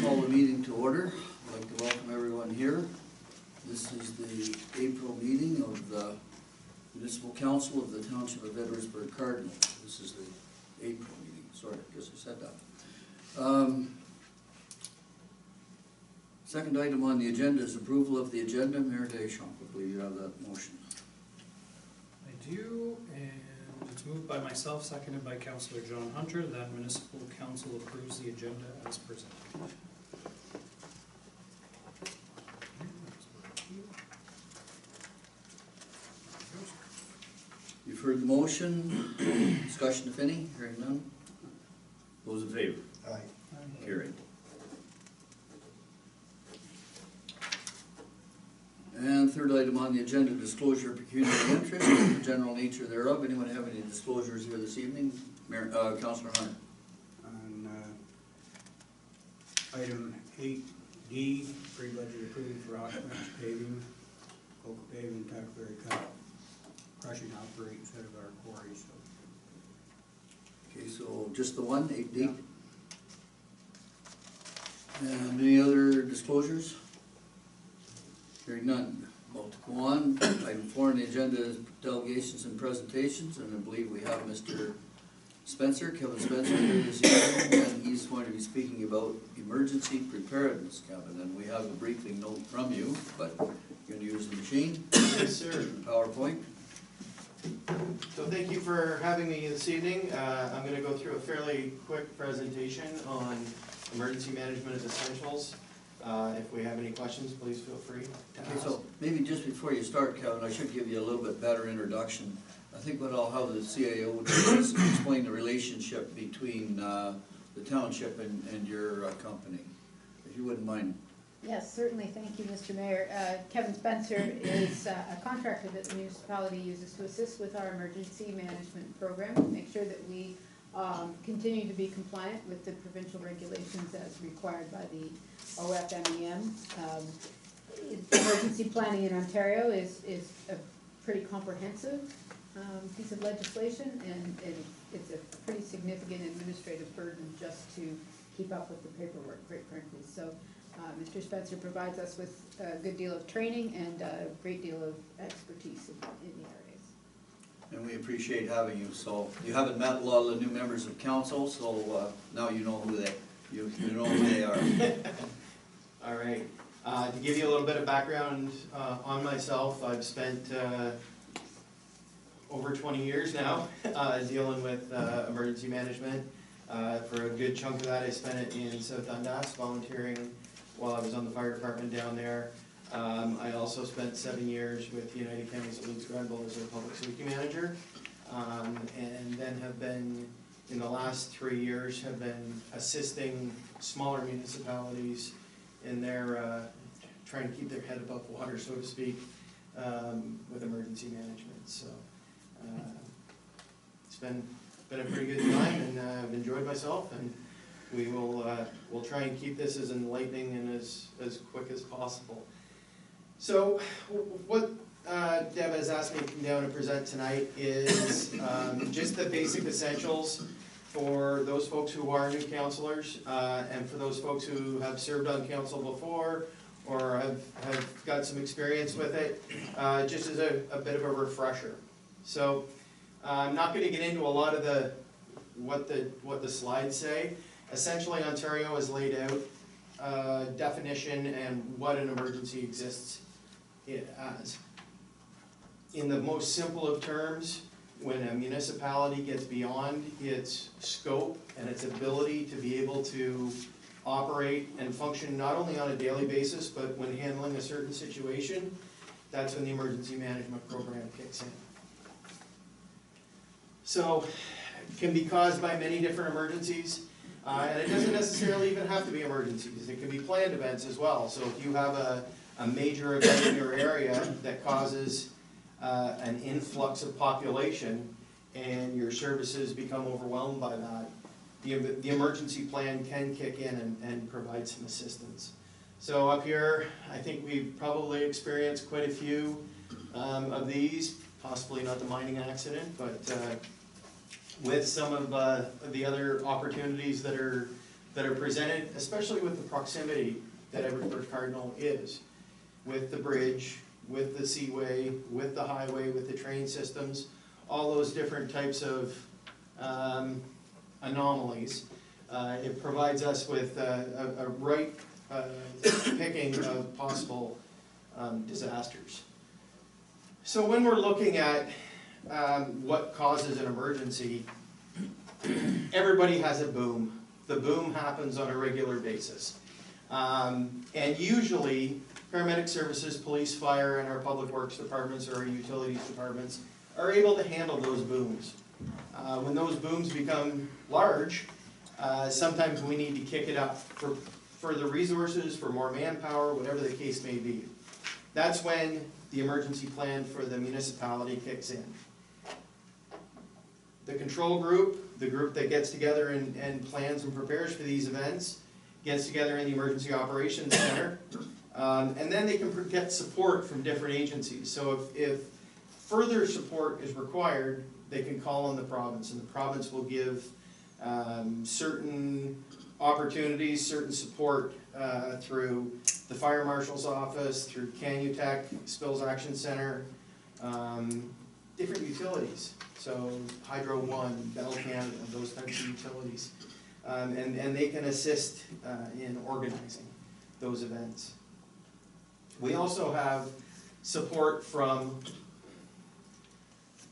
call the meeting to order. I'd like to welcome everyone here. This is the April meeting of the Municipal Council of the Township of Edwardsburg Cardinal. This is the April meeting. Sorry, I guess I said that. Second item on the agenda is approval of the agenda. Mayor Deschamps, I believe you have that motion. I do, and it's moved by myself, seconded by Councillor John Hunter, that Municipal Council approves the agenda as presented. You've heard the motion. Discussion, if any. Hearing none. Those in favor? Aye. Carried. And third item on the agenda, disclosure of pecuniary interest, the general nature thereof. Anyone have any disclosures here this evening? Mayor, Councillor Hunter. On item 8D, pre-budget approved for Oshkosh paving, Coca paving, Tuckberry Cut, crushing operates out of our quarry, so. Okay, so just the one, 8D? Yeah. And any other disclosures? Hearing none. Well, to go on, item 4 on the agenda is delegations and presentations, and I believe we have Mr. Spencer, Kevin Spencer here this evening, and he's going to be speaking about emergency preparedness, Kevin, and we have a briefing note from you, but you're going to use the machine? Yes, sir. PowerPoint? So thank you for having me this evening. I'm going to go through a fairly quick presentation on emergency management essentials. If we have any questions, please feel free to Okay, ask. so maybe just before you start, Kevin, I should give you a little bit better introduction. I think what I'll have the CAO do is explain the relationship between the township and your company, if you wouldn't mind. Yes, certainly. Thank you, Mr. Mayor. Kevin Spencer is a contractor that the municipality uses to assist with our emergency management program, make sure that we continue to be compliant with the provincial regulations as required by the OFMEM. Emergency planning in Ontario is a pretty comprehensive piece of legislation, and it's a pretty significant administrative burden just to keep up with the paperwork, quite frankly. So Mr. Spencer provides us with a good deal of training and a great deal of expertise in the areas. And we appreciate having you. So you haven't met a lot of the new members of council, so now you know who you know who they are. All right. To give you a little bit of background on myself, I've spent over 20 years now dealing with emergency management. For a good chunk of that, I spent it in South Dundas, volunteering while I was on the fire department down there. I also spent 7 years with United Counties of Leeds Grenville as a public safety manager, and then have been, in the last 3 years, have been assisting smaller municipalities in their trying to keep their head above water, so to speak, with emergency management. So it's been a pretty good time, and I've enjoyed myself, and we will we'll try and keep this as enlightening and as quick as possible. So what Deb has asked me to come down and present tonight is just the basic essentials for those folks who are new councillors, and for those folks who have served on council before or have got some experience with it, just as a bit of a refresher. So I'm not going to get into a lot of what the slides say. Essentially, Ontario has laid out definition and what an emergency exists as. In the most simple of terms, when a municipality gets beyond its scope and its ability to be able to operate and function not only on a daily basis, but when handling a certain situation, that's when the emergency management program kicks in. So, it can be caused by many different emergencies, and it doesn't necessarily even have to be emergencies. It can be planned events as well. So if you have a major event in your area that causes an influx of population and your services become overwhelmed by that, the emergency plan can kick in and provide some assistance. So up here, I think we've probably experienced quite a few of these, possibly not the mining accident, but with some of the other opportunities that that are presented, especially with the proximity that Everett Cardinal is, with the bridge, with the seaway, with the highway, with the train systems, all those different types of anomalies. It provides us with a right picking of possible disasters. So when we're looking at what causes an emergency, everybody has a boom. The boom happens on a regular basis. And usually, paramedic services, police, fire, and our public works departments or our utilities departments are able to handle those booms. When those booms become large, sometimes we need to kick it up for further resources, for more manpower, whatever the case may be. That's when the emergency plan for the municipality kicks in. The control group, the group that gets together and plans and prepares for these events, gets together in the Emergency Operations Center, and then they can get support from different agencies. So if further support is required, they can call on the province, and the province will give certain opportunities, certain support through the Fire Marshal's office, through Canutech, Spills Action Center, different utilities. So Hydro One, Bell Canada, those types of utilities. And they can assist in organizing those events. We also have support from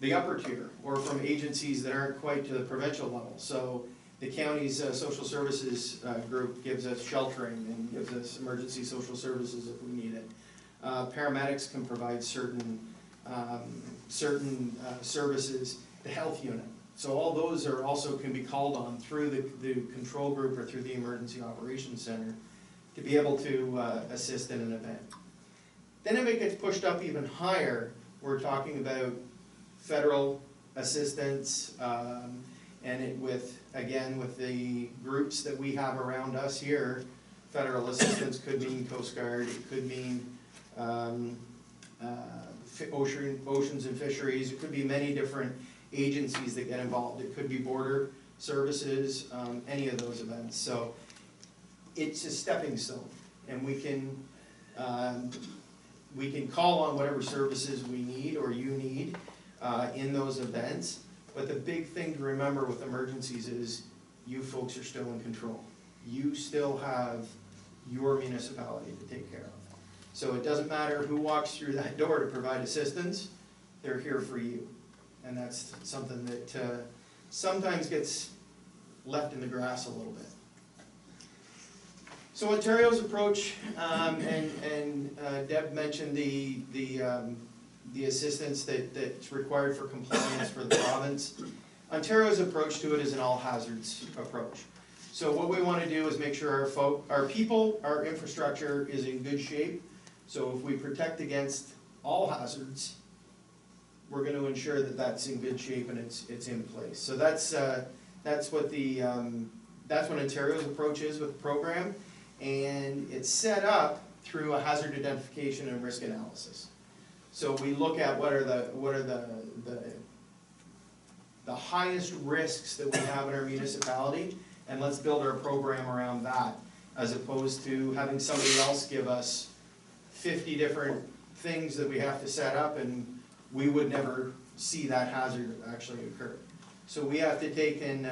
the upper tier, or from agencies that aren't quite to the provincial level. So the county's social services group gives us sheltering and gives us emergency social services if we need it. Paramedics can provide certain services. The health unit. So all those are also can be called on through the control group or through the Emergency Operations Center to be able to assist in an event. Then if it gets pushed up even higher, we're talking about federal assistance, and it with the groups that we have around us here. Federal assistance could mean Coast Guard, it could mean oceans and fisheries, it could be many different agencies that get involved. It could be border services, any of those events. So it's a stepping stone, and we can call on whatever services we need or you need in those events. But the big thing to remember with emergencies is you folks are still in control. You still have your municipality to take care of. So it doesn't matter who walks through that door to provide assistance, they're here for you. And that's something that sometimes gets left in the grass a little bit. So Ontario's approach, and Deb mentioned the assistance that's required for compliance for the province. Ontario's approach to it is an all hazards approach. So what we want to do is make sure our people, our infrastructure is in good shape. So if we protect against all hazards, we're going to ensure that that's in good shape and it's in place. So that's what Ontario's approach is with the program, and it's set up through a hazard identification and risk analysis. So we look at what are the highest risks that we have in our municipality, and let's build our program around that, as opposed to having somebody else give us 50 different things that we have to set up, and we would never see that hazard actually occur. So we have to take and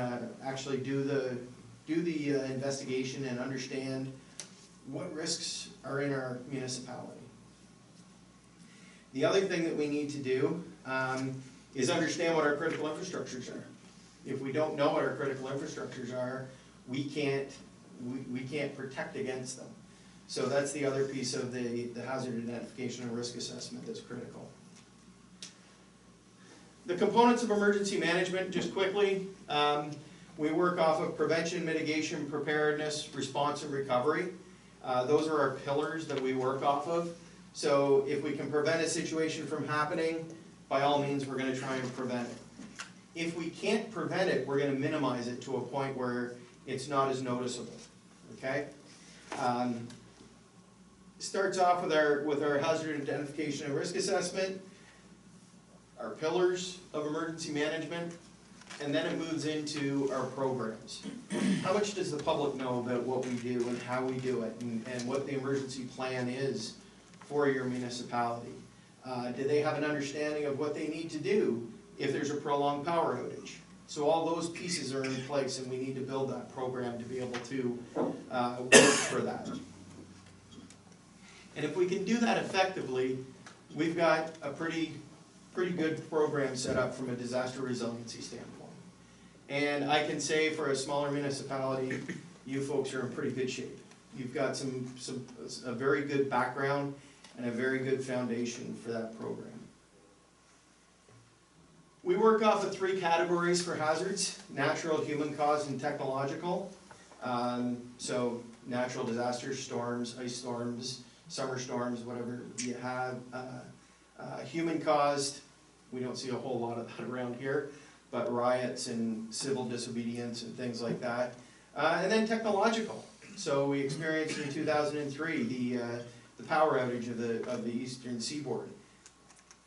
actually do the investigation and understand what risks are in our municipality. The other thing that we need to do is understand what our critical infrastructures are. If we don't know what our critical infrastructures are, we can't protect against them. So that's the other piece of the hazard identification and risk assessment that's critical. The components of emergency management, just quickly, we work off of prevention, mitigation, preparedness, response, and recovery. Those are our pillars that we work off of. So if we can prevent a situation from happening, by all means we're going to try and prevent it. If we can't prevent it, we're going to minimize it to a point where it's not as noticeable. Okay? Starts off with our hazard identification and risk assessment, our pillars of emergency management, and then it moves into our programs. How much does the public know about what we do and how we do it, and what the emergency plan is for your municipality? Do they have an understanding of what they need to do if there's a prolonged power outage? So all those pieces are in place, and we need to build that program to be able to work for that. And if we can do that effectively, we've got a pretty good program set up from a disaster resiliency standpoint. And I can say for a smaller municipality, you folks are in pretty good shape. You've got a very good background and a very good foundation for that program. We work off of 3 categories for hazards: natural, human caused, and technological. So natural disasters, storms, ice storms, summer storms, whatever you have. Human caused, we don't see a whole lot of that around here, but riots and civil disobedience and things like that. And then technological. So we experienced in 2003 the power outage of the eastern seaboard.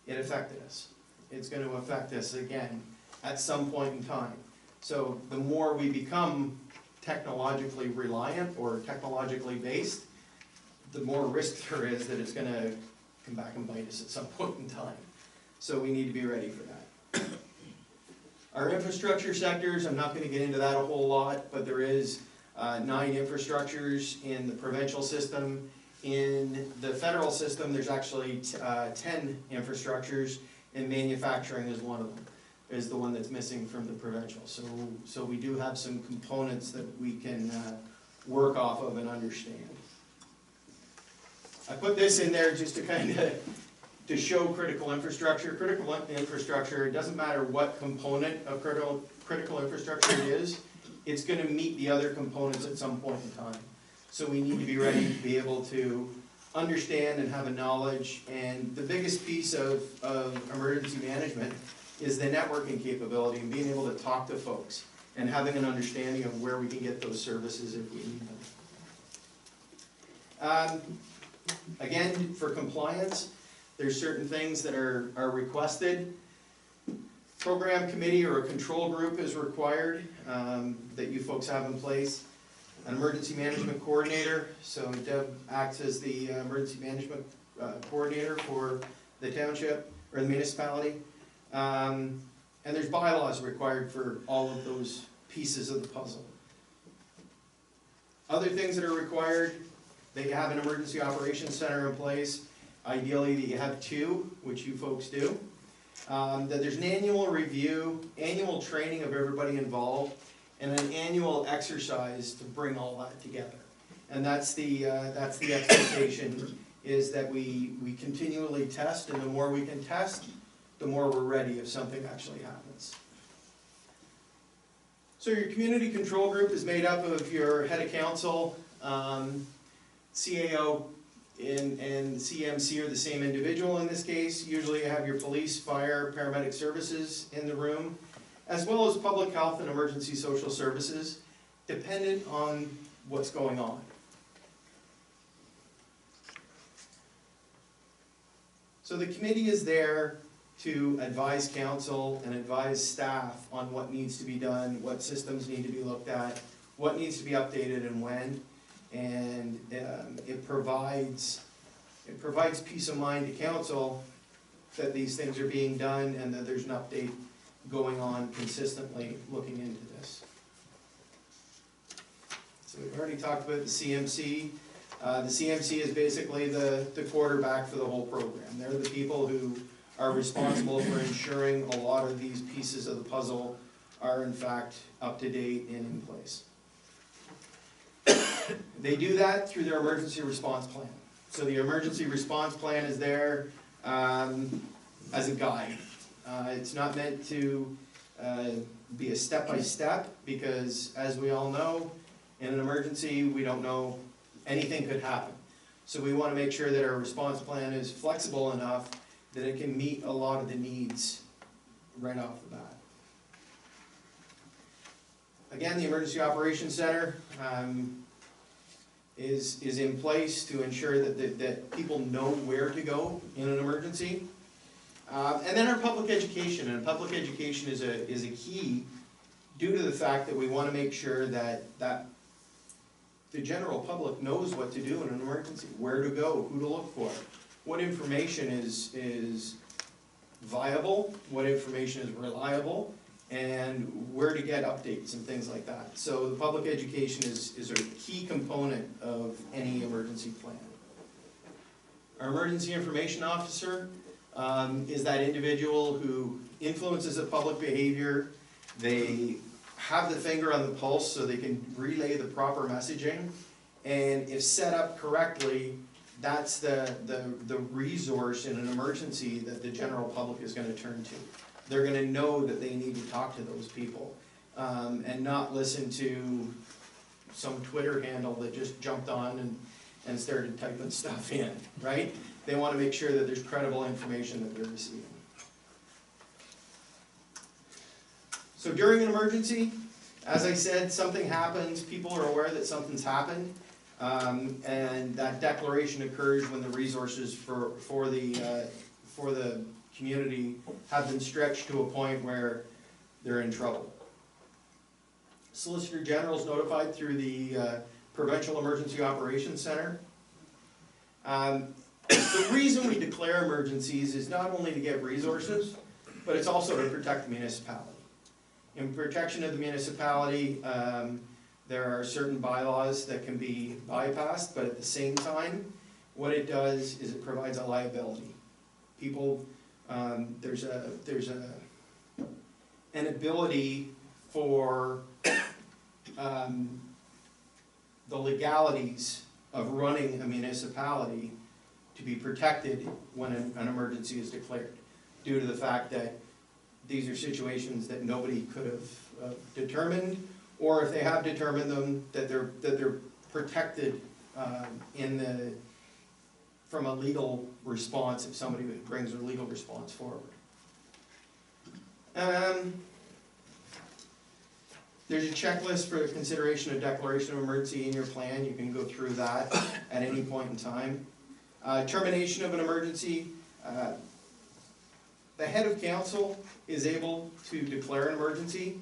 It affected us. It's going to affect us again at some point in time. So the more we become technologically reliant or technologically based, the more risk there is that it's going to come back and bite us at some point in time. So we need to be ready for that. Our infrastructure sectors, I'm not going to get into that a whole lot, but there is 9 infrastructures in the provincial system. In the federal system, there's actually 10 infrastructures, and manufacturing is one of them, is the one that's missing from the provincial. So we do have some components that we can work off of and understand. I put this in there just to kind of to show critical infrastructure. Critical infrastructure, it doesn't matter what component of critical infrastructure it is, it's going to meet the other components at some point in time. So we need to be ready to be able to understand and have a knowledge. And the biggest piece of emergency management is the networking capability and being able to talk to folks and having an understanding of where we can get those services if we need them. Again, for compliance, there's certain things that are requested. Program committee or a control group is required that you folks have in place. An emergency management coordinator, so Deb acts as the emergency management coordinator for the township or the municipality. And there's bylaws required for all of those pieces of the puzzle. Other things that are required, they have an emergency operations center in place. Ideally, that you have 2, which you folks do. That there's an annual review, annual training of everybody involved, and an annual exercise to bring all that together. And that's the expectation, is that we continually test, and the more we can test, the more we're ready if something actually happens. So your community control group is made up of your head of council, CAO, and CMC are the same individual in this case. Usually you have your police, fire, paramedic services in the room, as well as public health and emergency social services, dependent on what's going on. So the committee is there to advise council and advise staff on what needs to be done, what systems need to be looked at, what needs to be updated and when. And it provides peace of mind to council that these things are being done and that there's an update going on consistently looking into this. So we've already talked about the CMC. The CMC is basically the quarterback for the whole program. They're the people who are responsible for ensuring a lot of these pieces of the puzzle are in fact up to date and in place. They do that through their emergency response plan. So the emergency response plan is there as a guide. It's not meant to be a step-by-step, because as we all know, in an emergency, we don't know, anything could happen. So we want to make sure that our response plan is flexible enough that it can meet a lot of the needs right off the bat. Again, the Emergency Operations Center is in place to ensure that people know where to go in an emergency. And then our public education, and public education is a key due to the fact that we wanna make sure that the general public knows what to do in an emergency, where to go, who to look for, what information is viable, what information is reliable, and where to get updates and things like that. So the public education is a key component of any emergency plan. Our emergency information officer is that individual who influences the public behavior. They have the finger on the pulse so they can relay the proper messaging. And if set up correctly, that's the resource in an emergency that the general public is gonna turn to. They're gonna know that they need to talk to those people, and not listen to some Twitter handle that just jumped on and started typing stuff in, right? They wanna make sure that there's credible information that they're receiving. So during an emergency, as I said, something happens, people are aware that something's happened, and that declaration occurs when the resources for the community have been stretched to a point where they're in trouble. Solicitor General is notified through the Provincial Emergency Operations Center. The reason we declare emergencies is not only to get resources, but it's also to protect the municipality. In protection of the municipality, there are certain bylaws that can be bypassed, but at the same time, what it does is it provides a liability. People, there's an ability for the legalities of running a municipality to be protected when an emergency is declared, due to the fact that these are situations that nobody could have determined, or if they have determined them, that they're protected from a legal response if somebody brings a legal response forward. There's a checklist for the consideration of declaration of emergency in your plan. You can go through that at any point in time. Termination of an emergency. The head of council is able to declare an emergency.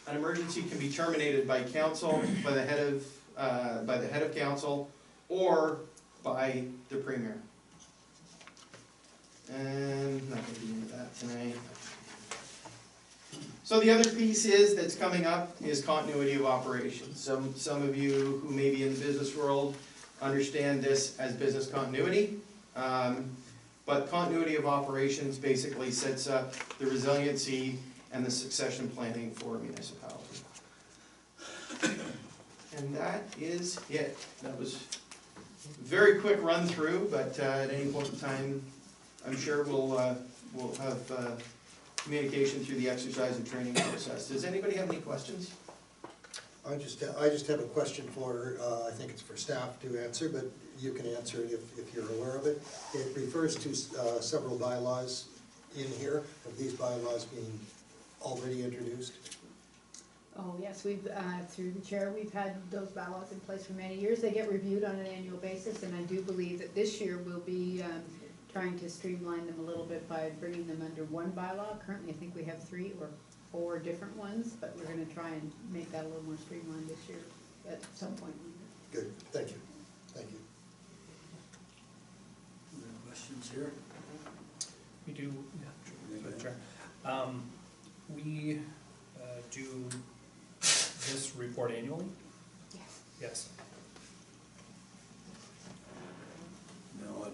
An emergency can be terminated by council, by the head of council, or by the premier. And I'm not going to get into that tonight. So the other piece that's coming up is continuity of operations. Some of you who may be in the business world understand this as business continuity. But continuity of operations basically sets up the resiliency and the succession planning for a municipality. And that is it. That was a very quick run through, but at any point in time, I'm sure we'll have communication through the exercise and training process. Does anybody have any questions? I just have a question for, I think it's for staff to answer, but you can answer it if you're aware of it. It refers to several bylaws in here. Have these bylaws being already introduced? Oh, yes, we've, through the chair, we've had those bylaws in place for many years. They get reviewed on an annual basis, and I do believe that this year we'll be trying to streamline them a little bit by bringing them under one bylaw. Currently, I think we have 3 or 4 different ones, but we're gonna try and make that a little more streamlined this year at some point. Good, thank you, thank you. Other questions here? We do, yeah, sure. We do this report annually? Yes. Yes. No,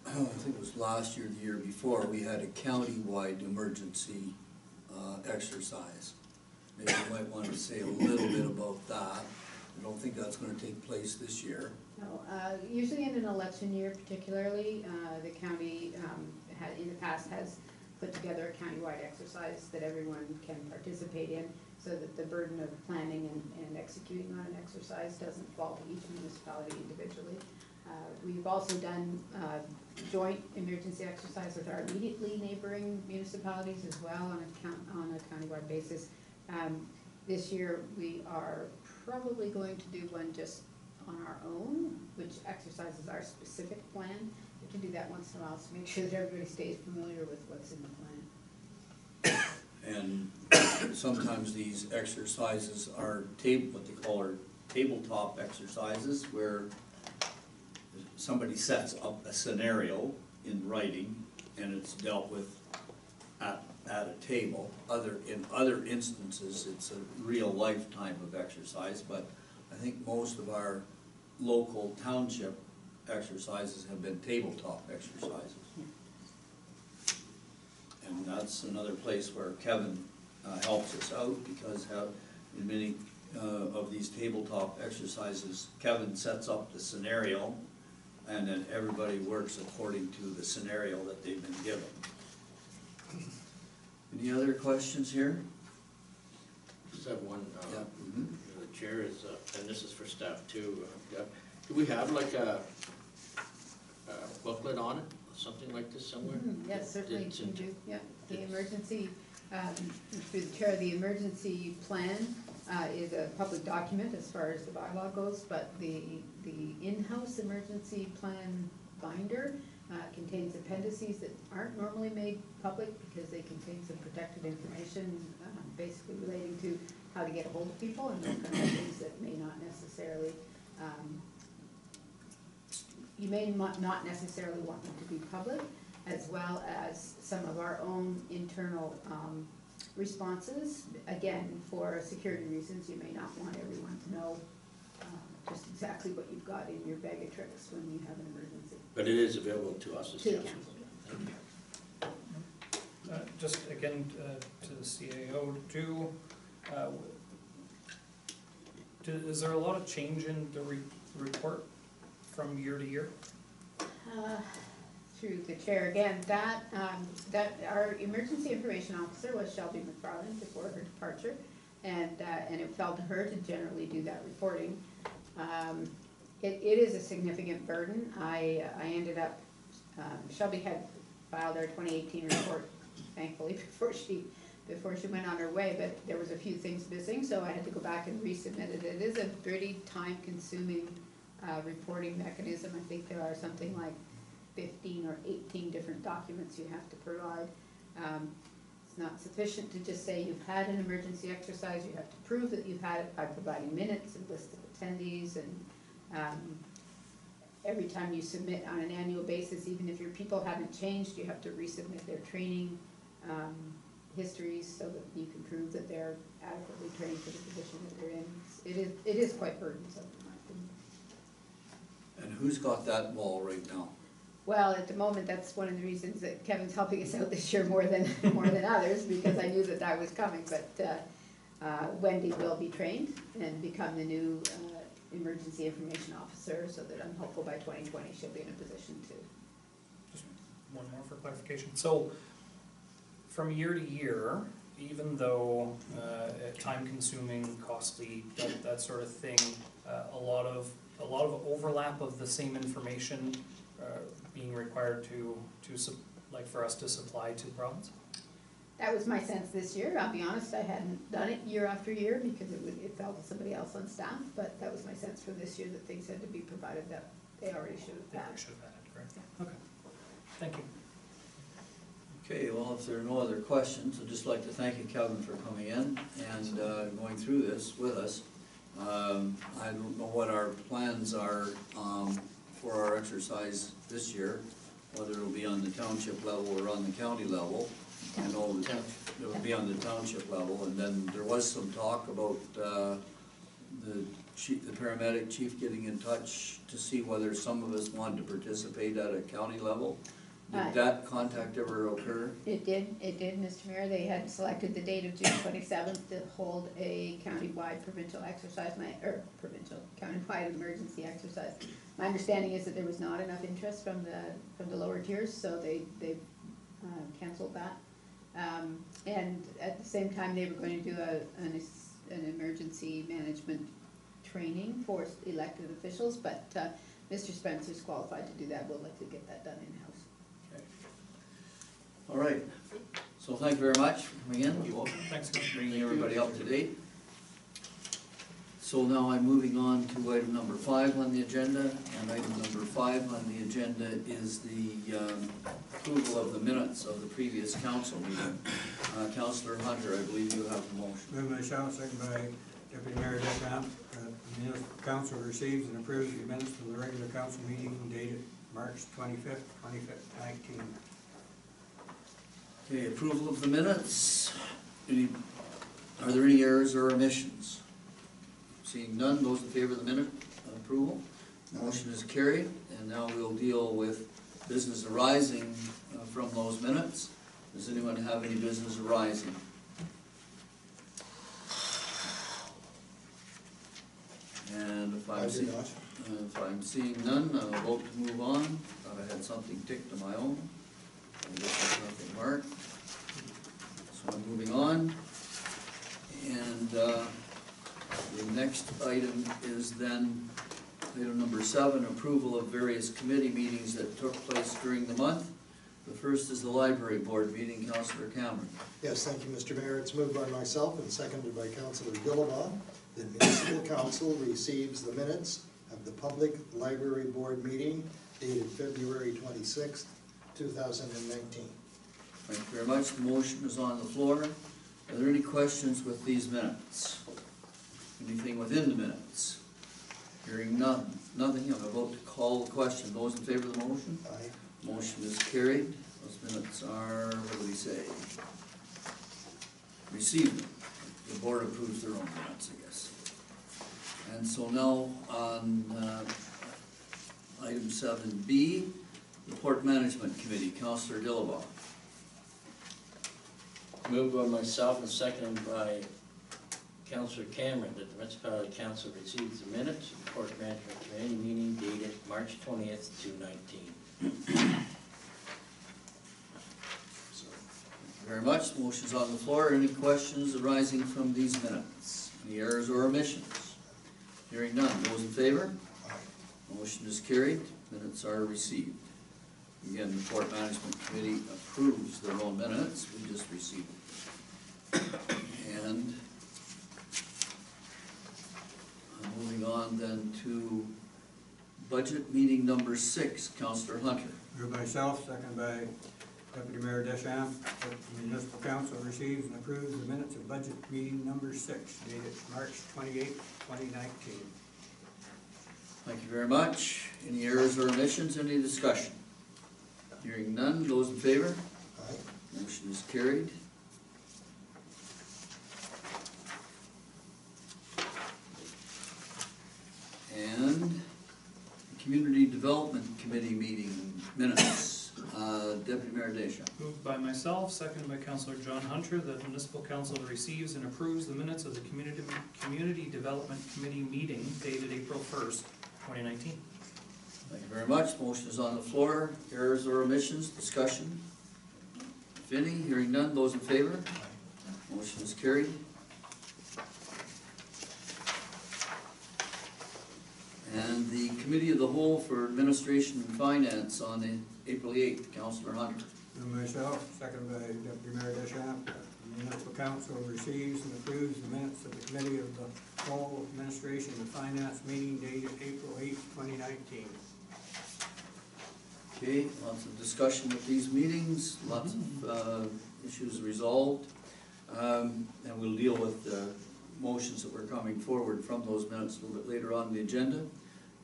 I think it was last year, the year before, we had a county-wide emergency exercise. Maybe you might want to say a little bit about that. I don't think that's gonna take place this year. No, usually in an election year particularly, the county in the past has put together a countywide exercise that everyone can participate in, so that the burden of planning and executing on an exercise doesn't fall to each municipality individually. We've also done joint emergency exercise with our immediately neighboring municipalities as well on a countywide basis. This year we are probably going to do one just on our own, which exercises our specific plan. We can do that once in a while to make sure that everybody stays familiar with what's in the plan. And sometimes these exercises are what they call are tabletop exercises, where somebody sets up a scenario in writing and it's dealt with at a table. In other instances, it's a real life type of exercise, but I think most of our local township exercises have been tabletop exercises. And that's another place where Kevin helps us out, because in many of these tabletop exercises, Kevin sets up the scenario, and then everybody works according to the scenario that they've been given. Any other questions here? Just have one, Yeah. the chair is, and this is for staff too, do we have like a booklet on it, something like this somewhere? Yes, certainly It's we in- do, yeah. The emergency, through the chair, the emergency plan is a public document as far as the bylaw goes, but the in-house emergency plan binder contains appendices that aren't normally made public because they contain some protected information, basically relating to how to get a hold of people and those kind of things that may not necessarily, you may not necessarily want them to be public, as well as some of our own internal responses. Again, for security reasons, you may not want everyone to know just exactly what you've got in your bag of tricks when you have an emergency. But it is available to us as To the council. council. Thank you. Just again, to the CAO, is there a lot of change in the report from year to year? Through the chair again, that our emergency information officer was Shelby McFarland before her departure, and it fell to her to generally do that reporting. It is a significant burden. I ended up, Shelby had filed our 2018 report, thankfully, before she went on her way, but there was a few things missing, so I had to go back and resubmit it. It is a pretty time-consuming reporting mechanism. I think there are something like 15 or 18 different documents you have to provide. It's not sufficient to just say you've had an emergency exercise. You have to prove that you've had it by providing minutes and list of attendees, and every time you submit on an annual basis, even if your people haven't changed, you have to resubmit their training histories so that you can prove that they're adequately trained for the position that they're in. It is quite burdensome, in my opinion. And who's got that ball right now? Well, at the moment, that's one of the reasons that Kevin's helping us out this year more than others, because I knew that was coming, but Wendy will be trained and become the new emergency information officer, so that I'm hopeful by 2020 she'll be in a position to. Just one more for clarification. So, from year to year, even though time-consuming, costly, that sort of thing, a lot of overlap of the same information being required for us to supply to the province? That was my sense this year. I'll be honest, I hadn't done it year after year because it fell to somebody else on staff, but that was my sense for this year, that things had to be provided that they already should have had. They should have had it, correct? Okay. Thank you. Okay, well, if there are no other questions, I'd just like to thank you, Kevin, for coming in and going through this with us. I don't know what our plans are for our exercise this year, whether it'll be on the township level or on the county level. I know it will be on the township level, and then there was some talk about the paramedic chief getting in touch to see whether some of us wanted to participate at a county level. Did that contact ever occur? It did, Mr. Mayor. They had selected the date of June 27th to hold a countywide provincial exercise, countywide emergency exercise. My understanding is that there was not enough interest from the lower tiers, so they canceled that. And at the same time, they were going to do an emergency management training for elected officials, but Mr. Spencer's qualified to do that. We'll likely get that done in-house. All right, so thank you very much for coming in. Thanks. Bringing everybody up to date. So so now I'm moving on to item number 5 on the agenda, and item number 5 on the agenda is the approval of the minutes of the previous council meeting. Councillor Hunter, I believe you have the motion. Moved by Shaw, second by Deputy Mayor Deschamps, that the municipal council receives and approves the minutes from the regular council meeting dated March 25th, 2019. Okay, approval of the minutes. Are there any errors or omissions? Seeing none, those in favor of the minute approval? Motion is carried, and now we'll deal with business arising from those minutes. Does anyone have any business arising? And if I I'm do seeing, not. if I'm seeing none, I'll vote to move on. Thought I had something ticked of my own. I guess there's nothing marked. So I'm moving on. And the next item is then item number 7, approval of various committee meetings that took place during the month. The first is the library board meeting. Councillor Cameron. Yes, thank you, Mr. Mayor. It's moved by myself and seconded by Councillor Dillabaugh. The municipal council receives the minutes of the public library board meeting dated February 26th, 2019. Thank you very much. The motion is on the floor. Are there any questions with these minutes? Anything within the minutes? Hearing none. Nothing. I'm about to call the question. Those in favor of the motion? Aye. Motion is carried. Those minutes are, what do we say? Received. The board approves their own minutes, I guess. And so now on item 7B, the Port Management Committee, Councillor Dillabaugh. Moved by myself and seconded by Councillor Cameron that the municipality council receives the minutes of the Port Management Committee meeting dated March 20th, 2019. Very much. The motion's on the floor. Any questions arising from these minutes? Any errors or omissions? Hearing none. Those in favor? Motion is carried. Minutes are received. Again, the Port Management Committee approves their own minutes. We just received them. And moving on then to budget meeting number 6, Councillor Hunter. Moved by myself, seconded by Deputy Mayor Deschamps, that the municipal council receives and approves the minutes of budget meeting number 6 dated March 28th, 2019. Thank you very much. Any errors or omissions? Any discussion? Hearing none. Those in favor? Aye. Motion is carried. And the Community Development Committee meeting minutes. Deputy Mayor Deschamps. Moved by myself, seconded by Councillor John Hunter, that the municipal council receives and approves the minutes of the Community Development Committee meeting dated April 1st, 2019. Thank you very much. Motion is on the floor. Errors or omissions? Discussion? If any, hearing none. Those in favor? Motion is carried. And the Committee of the Whole for Administration and Finance on the April 8th, Councillor Hunter. Moved by myself, seconded by Deputy Mayor Deschamps, that the municipal council receives and approves the minutes of the Committee of the Whole Administration and Finance meeting dated April 8th, 2019. Okay, lots of discussion with these meetings, lots of issues resolved. And we'll deal with the motions that were coming forward from those minutes a little bit later on in the agenda.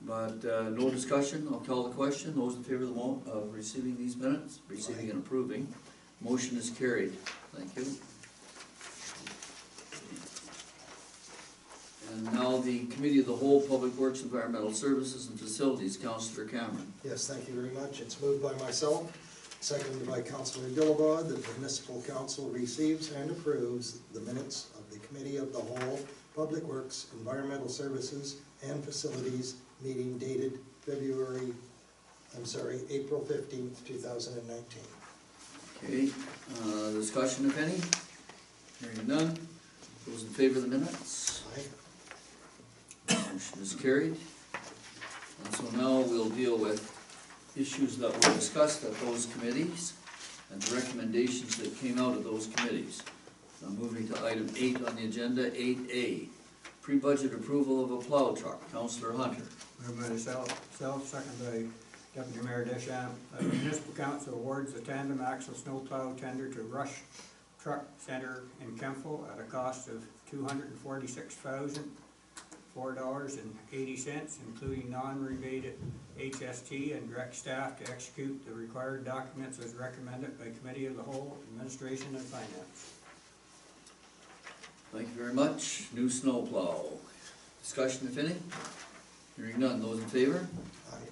But no discussion. I'll call the question. Those in favor of receiving these minutes, receiving and approving, motion is carried. Thank you. And now the Committee of the Whole, Public Works, Environmental Services and Facilities, Councillor Cameron. Yes, thank you very much. It's moved by myself, seconded by Councillor Dillabaugh, that the municipal council receives and approves the minutes of the Committee of the Whole, Public Works, Environmental Services and Facilities meeting dated April 15th, 2019. Okay, discussion if any? Hearing none. Those in favor of the minutes? Aye. Motion is carried. And so now we'll deal with issues that were discussed at those committees and the recommendations that came out of those committees. So moving to item 8 on the agenda, 8A. pre-budget approval of a plow truck. Counselor Hunter. Moved by myself, second by Deputy Mayor Deschamps, that the municipal council awards the tandem axle snowplow tender to Rush Truck Center in Kempville at a cost of $246,004.80, including non-rebated HST, and direct staff to execute the required documents as recommended by Committee of the Whole, Administration and Finance. Thank you very much. New snowplow. Discussion, if any? Hearing none. Those in favor? Aye.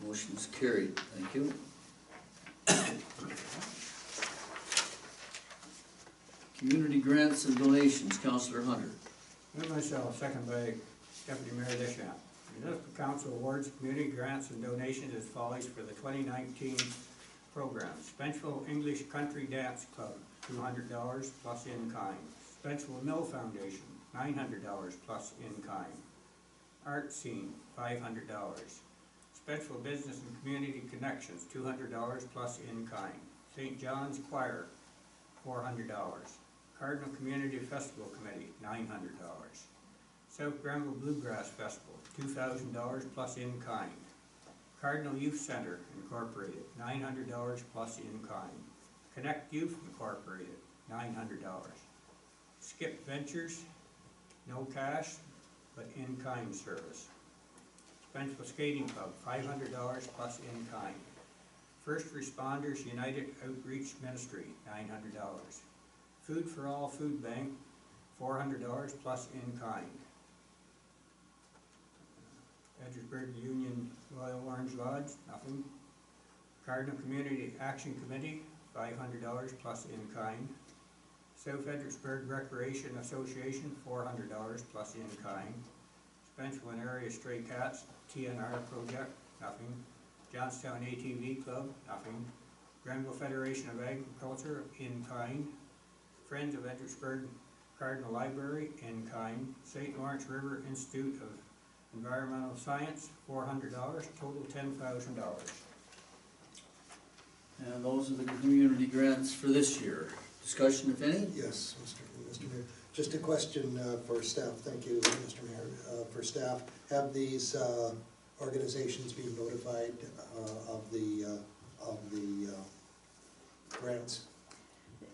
Motion is carried. Thank you. Community grants and donations. Counselor Hunter. Moved myself, second by Deputy Mayor Deschamps. The municipal council awards community grants and donations as follows for the 2019 program. Spencerville English Country Dance Club, $200 plus in kind. Spencerville Mill Foundation, $900 plus in kind. Art Scene, $500. Spencerville Business and Community Connections, $200 plus in kind. St. John's Choir, $400. Cardinal Community Festival Committee, $900. South Granville Bluegrass Festival, $2,000 plus in kind. Cardinal Youth Center Incorporated, $900 plus in kind. Connect Youth Incorporated, $900. Skip Ventures, no cash, but in-kind service. Spencerville Skating Club, $500 plus in kind. First Responders United Outreach Ministry, $900. Food for All Food Bank, $400 plus in kind. Edgersburg Union Royal Orange Lodge, nothing. Cardinal Community Action Committee, $500 plus in kind. South Edgersburg Recreation Association, $400 plus in kind. Spencerville and Area Stray Cats, TNR Project, nothing. Johnstown ATV Club, nothing. Granville Federation of Agriculture, in kind. Friends of Edgersburg Cardinal Library, in kind. St. Lawrence River Institute of Environmental Science, $400, total $10,000. And those are the community grants for this year. Discussion, if any? Yes, Mr. Mayor. Just a question for staff. Thank you, Mr. Mayor. For staff, have these organizations been notified of the grants?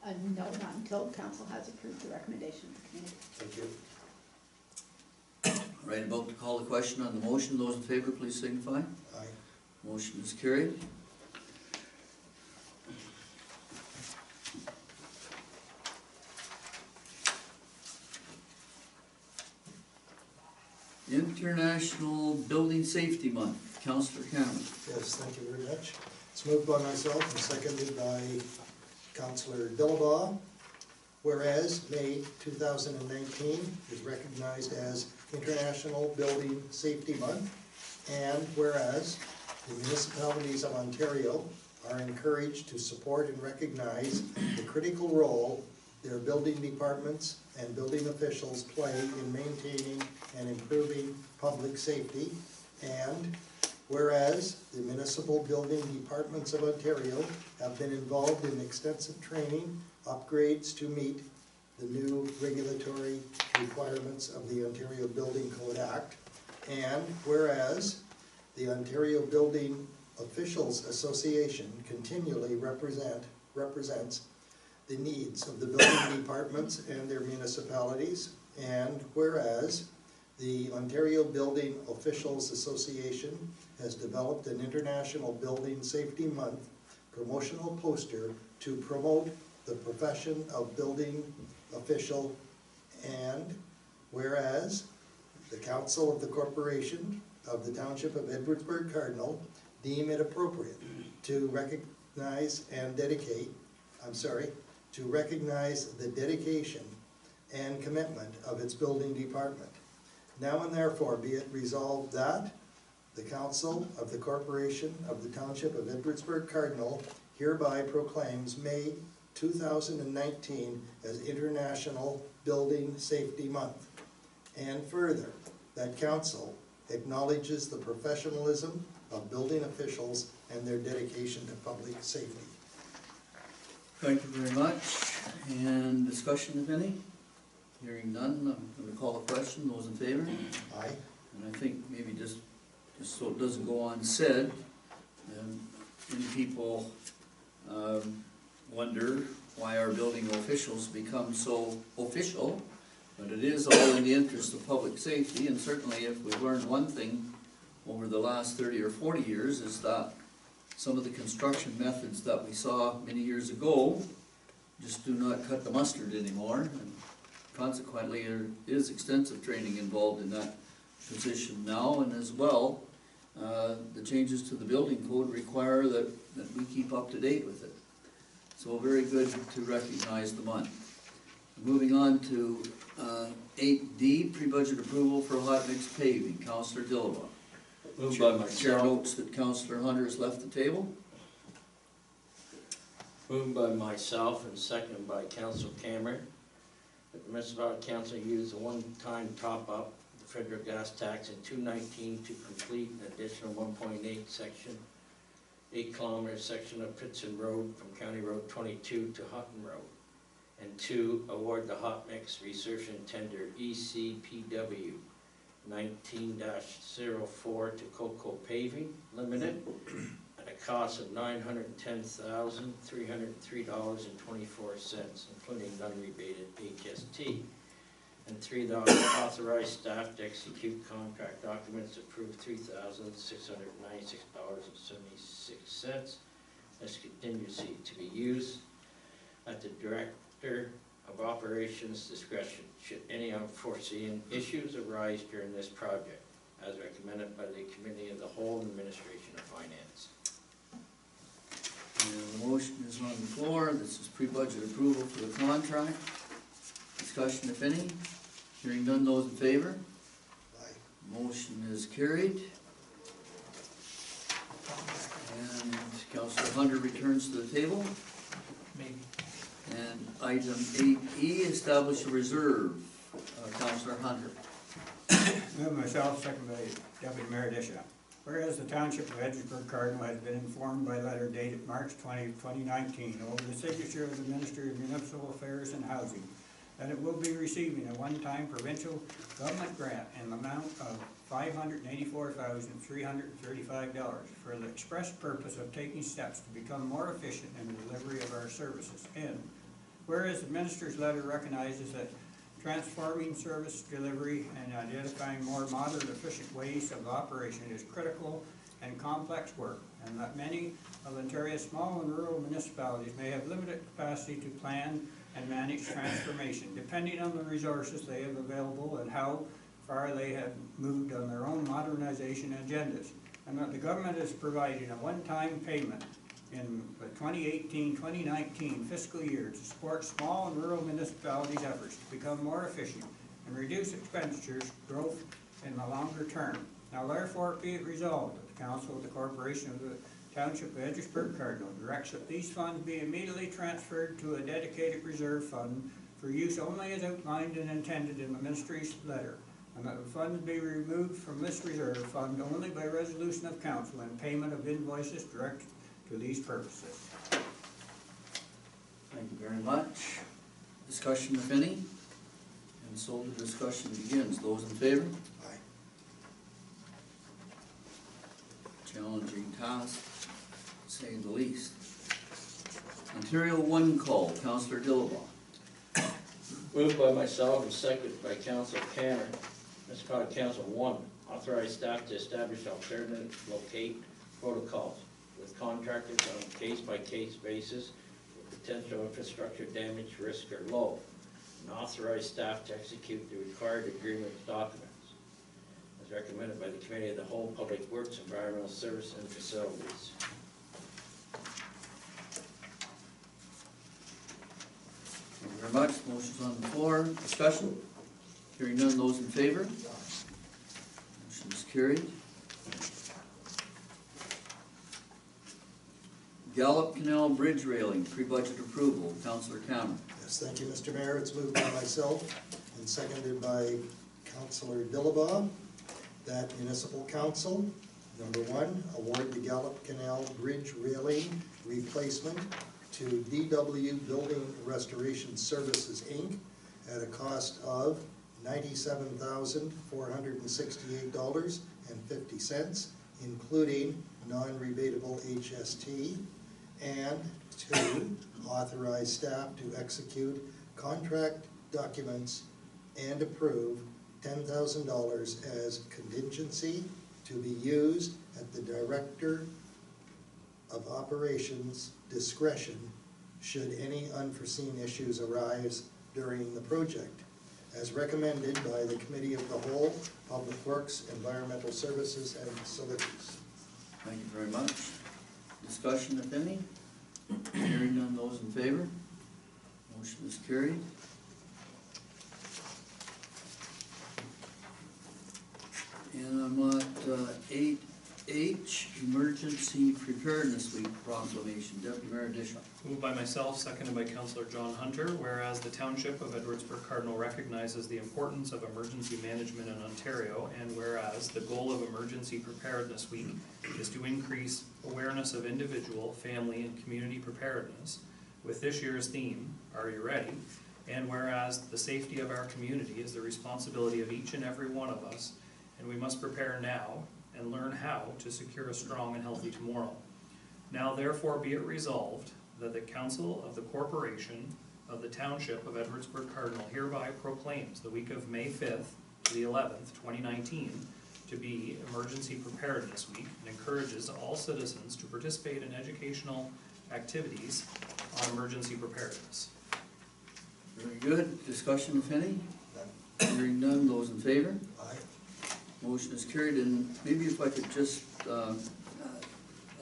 No, not until council has approved the recommendation of the committee. Thank you. Right about to call the question on the motion. Those in favor, please signify. Aye. Motion is carried. International Building Safety Month. Councillor Cameron. Yes, thank you very much. It's moved by myself and seconded by Councillor Dillabaugh. Whereas May 2019 is recognized as International Building Safety Month, and whereas the municipalities of Ontario are encouraged to support and recognize the critical role their building departments and building officials play in maintaining and improving public safety, and whereas the municipal building departments of Ontario have been involved in extensive training, upgrades to meet the new regulatory requirements of the Ontario Building Code Act, and whereas the Ontario Building Officials Association continually represents the needs of the building departments and their municipalities, and whereas the Ontario Building Officials Association has developed an International Building Safety Month promotional poster to promote the profession of building official, and whereas the Council of the Corporation of the Township of Edwardsburg Cardinal deem it appropriate to recognize the dedication and commitment of its building department. Now and therefore be it resolved that the Council of the Corporation of the Township of Edwardsburg Cardinal hereby proclaims May 2019 as International Building Safety Month. And further, that Council acknowledges the professionalism of building officials and their dedication to public safety. Thank you very much. And discussion, if any? Hearing none, I'm gonna call a question, those in favor? Aye. And I think maybe just so it doesn't go unsaid, many people wonder why our building officials become so official, but it is all in the interest of public safety, and certainly if we've learned one thing over the last 30 or 40 years is that some of the construction methods that we saw many years ago just do not cut the mustard anymore, and consequently there is extensive training involved in that position now, and as well, the changes to the building code require that we keep up to date with it. So very good to recognize the month. Moving on to 8D, pre-budget approval for hot mix paving, Councillor Dillabaugh. Moved by Chair myself, notes that Councillor Hunter has left the table. moved by myself and seconded by Council Cameron. That the municipality council use a one-time top-up of the federal gas tax in 219 to complete an additional 1.8 section, 8 kilometer section of Pittston Road from County Road 22 to Hutton Road. And 2, award the hot mix resurfacing tender ECPW 19-04 to Coco Paving Limited at a cost of $910,303.24, including non-rebated HST, and $3 authorized staff to execute contract documents approved $3,696.76 as contingency to be used at the Director of Operations discretion should any unforeseen issues arise during this project, as recommended by the Committee of the Whole and Administration of Finance. And the motion is on the floor. This is pre-budget approval for the contract. Discussion, if any. Hearing none, those in favor? Aye. Motion is carried. And Councillor Hunter returns to the table. Maybe. And item 8E, establish a reserve. Councillor Hunter. Move myself, second by Deputy Mayor Disha. Whereas the Township of Edgersburg Cardinal has been informed by letter dated March 20, 2019, over the signature of the Ministry of Municipal Affairs and Housing, that it will be receiving a one-time provincial government grant in the amount of $584,335 for the express purpose of taking steps to become more efficient in the delivery of our services. And whereas the Minister's letter recognizes that transforming service delivery and identifying more modern, efficient ways of operation is critical and complex work, and that many of Ontario's small and rural municipalities may have limited capacity to plan and manage transformation, depending on the resources they have available and how far they have moved on their own modernization agendas, and that the government is providing a one-time payment in the 2018-2019 fiscal year to support small and rural municipalities' efforts to become more efficient and reduce expenditures growth in the longer term. Now therefore be it resolved that the Council of the Corporation of the Township of Edgersburg Cardinal directs that these funds be immediately transferred to a dedicated reserve fund for use only as outlined and intended in the Ministry's letter, and that the funds be removed from this reserve fund only by resolution of Council and payment of invoices directed to these purposes. Thank you very much. Discussion, if any. And so the discussion begins. Those in favor? Aye. Challenging task, to say the least. Ontario One Call, Councillor Dillabaugh. Moved by myself and seconded by Council Cameron. Municipality Council 1, authorize staff to establish alternate locate protocols with contractors on a case-by-case basis where potential infrastructure damage risk are low, and authorize staff to execute the required agreement documents, as recommended by the Committee of the Whole, Public Works, Environmental Service, and Facilities. Thank you very much. Motion's on the floor. Discussion? Hearing none, those in favor? Motion is carried. Gallup Canal Bridge railing, pre-budget approval. Councillor Cameron. Yes, thank you, Mr. Mayor. It's moved by myself and seconded by Councillor Dillabaugh that Municipal Council, number 1, award the Gallup Canal Bridge railing replacement to DW Building Restoration Services, Inc. at a cost of $97,468.50, including non-rebatable HST, and 2, authorize staff to execute contract documents and approve $10,000 as contingency to be used at the Director of Operations discretion should any unforeseen issues arise during the project, as recommended by the Committee of the Whole, Public Works, Environmental Services, and Facilities. Thank you very much. Discussion, if any? Hearing none, those in favor? Motion is carried. And I'm at 8H, Emergency Preparedness Week proclamation. Deputy Mayor Dishaw. Moved by myself, seconded by Councillor John Hunter, whereas the Township of Edwardsburg Cardinal recognizes the importance of emergency management in Ontario, and whereas the goal of Emergency Preparedness Week is to increase awareness of individual, family, and community preparedness, with this year's theme, Are You Ready? And whereas the safety of our community is the responsibility of each and every one of us, and we must prepare now and learn how to secure a strong and healthy tomorrow. Now therefore be it resolved that the Council of the Corporation of the Township of Edwardsburg Cardinal hereby proclaims the week of May 5th to the 11th, 2019 to be Emergency Preparedness Week, and encourages all citizens to participate in educational activities on emergency preparedness. Very good. Discussion, if any? Hearing none, those in favor? Aye. Motion is carried, and maybe if I could just, a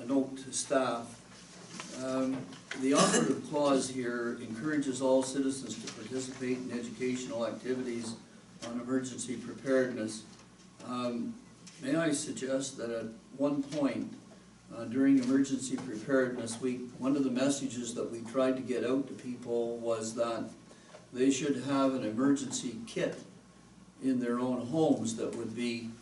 note to staff. The operative clause here encourages all citizens to participate in educational activities on emergency preparedness. May I suggest that at one point during Emergency Preparedness Week, one of the messages that we tried to get out to people was that they should have an emergency kit in their own homes that would be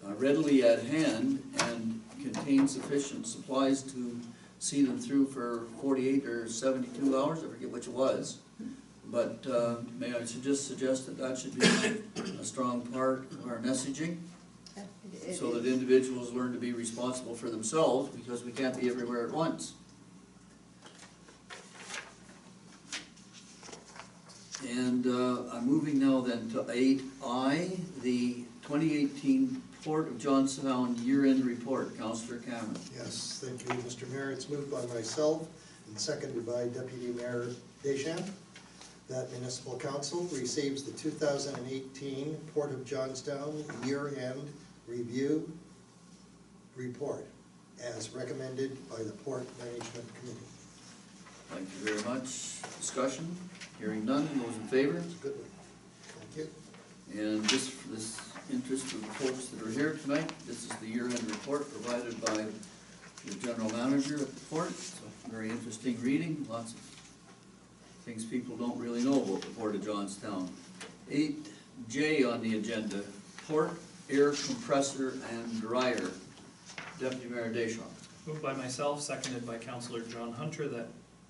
readily at hand and contain sufficient supplies to see them through for 48 or 72 hours, I forget which it was. But may I just suggest that that should be a strong part of our messaging, so that individuals learn to be responsible for themselves, because we can't be everywhere at once. And I'm moving now then to 8I, the 2018 Port of Johnstown Year-End Report. Councillor Cameron. Yes, thank you, Mr. Mayor. It's moved by myself and seconded by Deputy Mayor Deschamps that Municipal Council receives the 2018 Port of Johnstown Year-End Review Report as recommended by the Port Management Committee. Thank you very much. Discussion? Hearing none. Those in favor? It's a good one. Thank you. And just for this interest of the folks that are here tonight, this is the year-end report provided by the general manager at the port. It's a very interesting reading. Lots of things people don't really know about the Port of Johnstown. 8J on the agenda, Port Air Compressor and Dryer. Deputy Mayor Deschamps. Moved by myself, seconded by Councillor John Hunter, that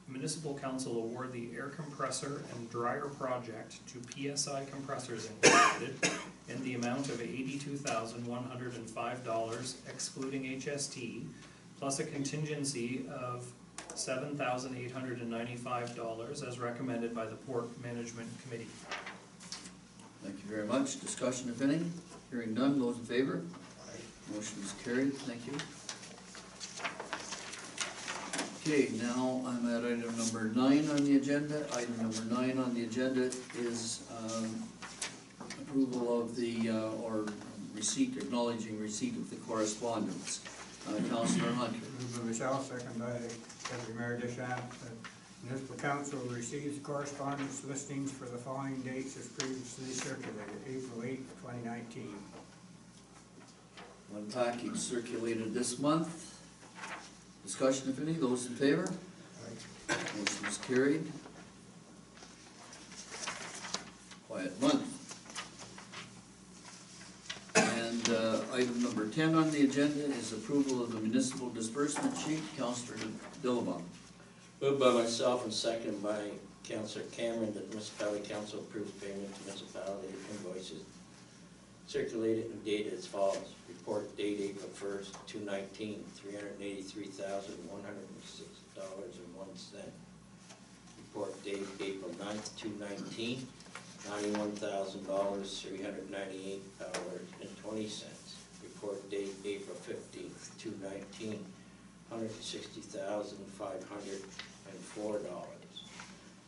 Municipal Council award the air compressor and dryer project to PSI Compressors Incorporated in the amount of $82,105 excluding HST, plus a contingency of $7,895 as recommended by the Port Management Committee. Thank you very much. Discussion, if any? Hearing none. Those in favor? Aye. Motion is carried. Thank you. Okay, now I'm at item number 9 on the agenda. Item number 9 on the agenda is approval of the, or receipt, acknowledging receipt of the correspondence. Councillor Hunter. Moved by myself, second by Deputy Mayor Deschamps, that Municipal Council receives correspondence listings for the following dates as previously circulated: April 8th, 2019. One package circulated this month. Discussion, if any. Those in favor? Aye. Motion is carried. Quiet month. And item number 10 on the agenda is approval of the municipal disbursement sheet. Councillor Dillabaum. Moved by myself and seconded by Councillor Cameron that the municipality council approves payment to municipality invoices circulated and dated as follows. Report date April 1st, 2019, $383,106.01. Report date April 9th, 2019, $91,000, $398.20. Report date April 15th, 2019, $160,504.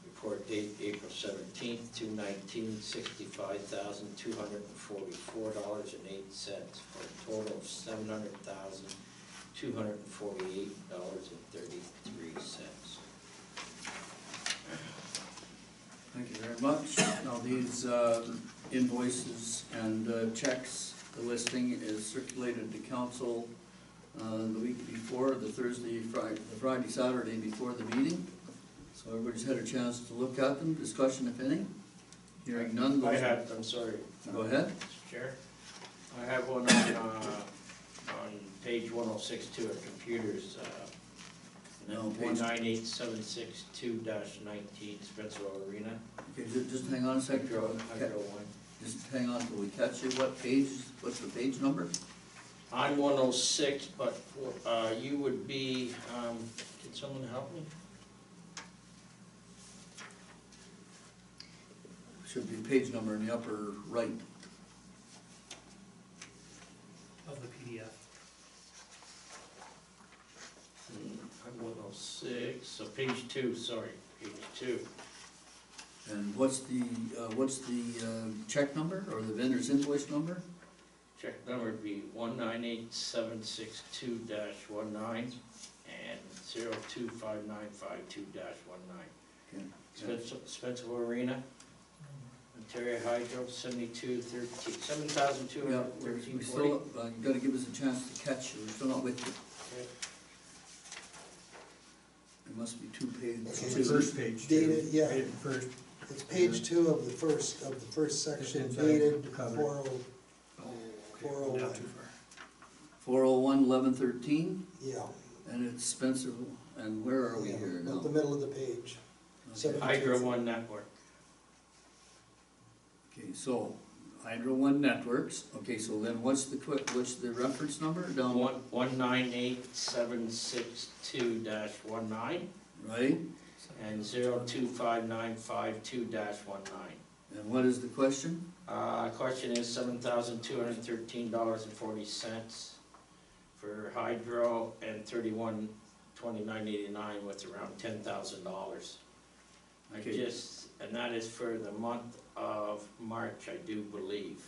Report date April 17th, 2019, $65,244.08, for a total of $700,248.33. Thank you very much. Now, these invoices and checks, the listing is circulated to council the week before, the Friday, Saturday before the meeting. So everybody's had a chance to look at them, discussion if any. Hearing none. I'm sorry. Go ahead. Mr. Chair. I have one on page 106 too, at computers, No, page- 198762-19, Spencerville Arena. Okay, just hang on a second. Hydro one. Just hang on till we catch you. What page, what's the page number? I'm 106, but you would be, can someone help me? Should be page number in the upper right. Of the PDF. I'm 106, so page 2, sorry, page 2. And what's the check number or the vendor's invoice number? Check number would be 198762-19 and 025952-19. Okay. Spencerville Arena, Ontario Hydro, 7,213, Yeah, we still, you gotta give us a chance to catch you, we're still not with you. Okay. There must be two pages. Okay, The first page. Dated, yeah. Dated first. It's page 2 of the first section, It's inside dated the cover. 401. Not too far. 401-1113, Yeah, and it's Spencer, and where are we yeah, here now? about the middle of the page. Okay. Hydro One Network. Okay, so Hydro One Networks, okay, so then what's the reference number down? 198762-19 Right, and 025952-19. and what is the question? Question is $7,213.40 for hydro and $31,2989 with around $10,000. Okay. And that is for the month of March, I do believe.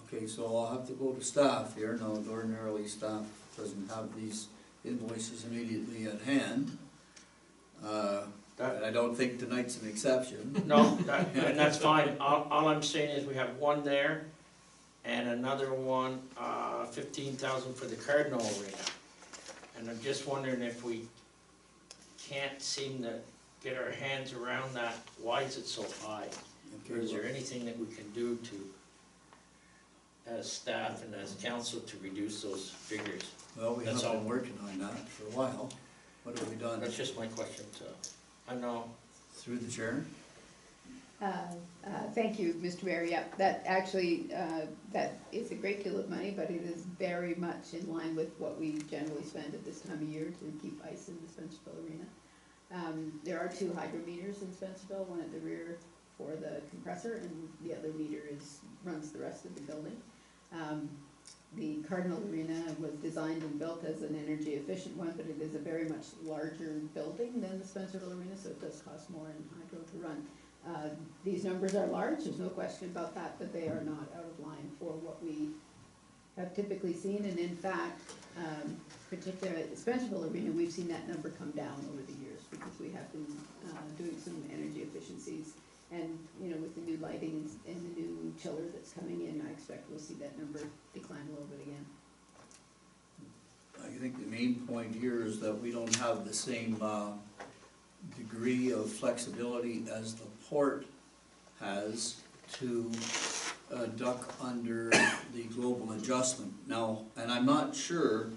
Okay, so I'll have to go to staff here. Now, ordinarily, staff doesn't have these invoices immediately at hand. And I don't think tonight's an exception. No, and that's fine. All I'm saying is we have one there and another one, 15,000 for the Cardinal Arena. And I'm just wondering if we can't seem to get our hands around that, why is it so high? Or Okay, is there anything that we can do to, as staff and as council, to reduce those figures? well, we have That's all. been working on that for a while. What have we done? That's just my question, so, I know. Through the chair? Thank you, Mr. Mayor. Yep, that actually, that is a great deal of money, but it is very much in line with what we generally spend at this time of year to keep ice in the Spencerville Arena. There are 2 hydrometers in Spencerville, one at the rear for the compressor, and the other meter runs the rest of the building. The Cardinal Arena was designed and built as an energy efficient one, but it is a very much larger building than the Spencerville Arena, so it does cost more in hydro to run. These numbers are large, there's no question about that, but they are not out of line for what we have typically seen, and in fact, particularly at the Spencerville Arena, we've seen that number come down over the years, because we have been doing some energy efficiencies. And, you know, with the new lighting and the new chiller that's coming in, I expect we'll see that number decline a little bit again. I think the main point here is that we don't have the same degree of flexibility as the port has to duck under the global adjustment. Now, and I'm not sure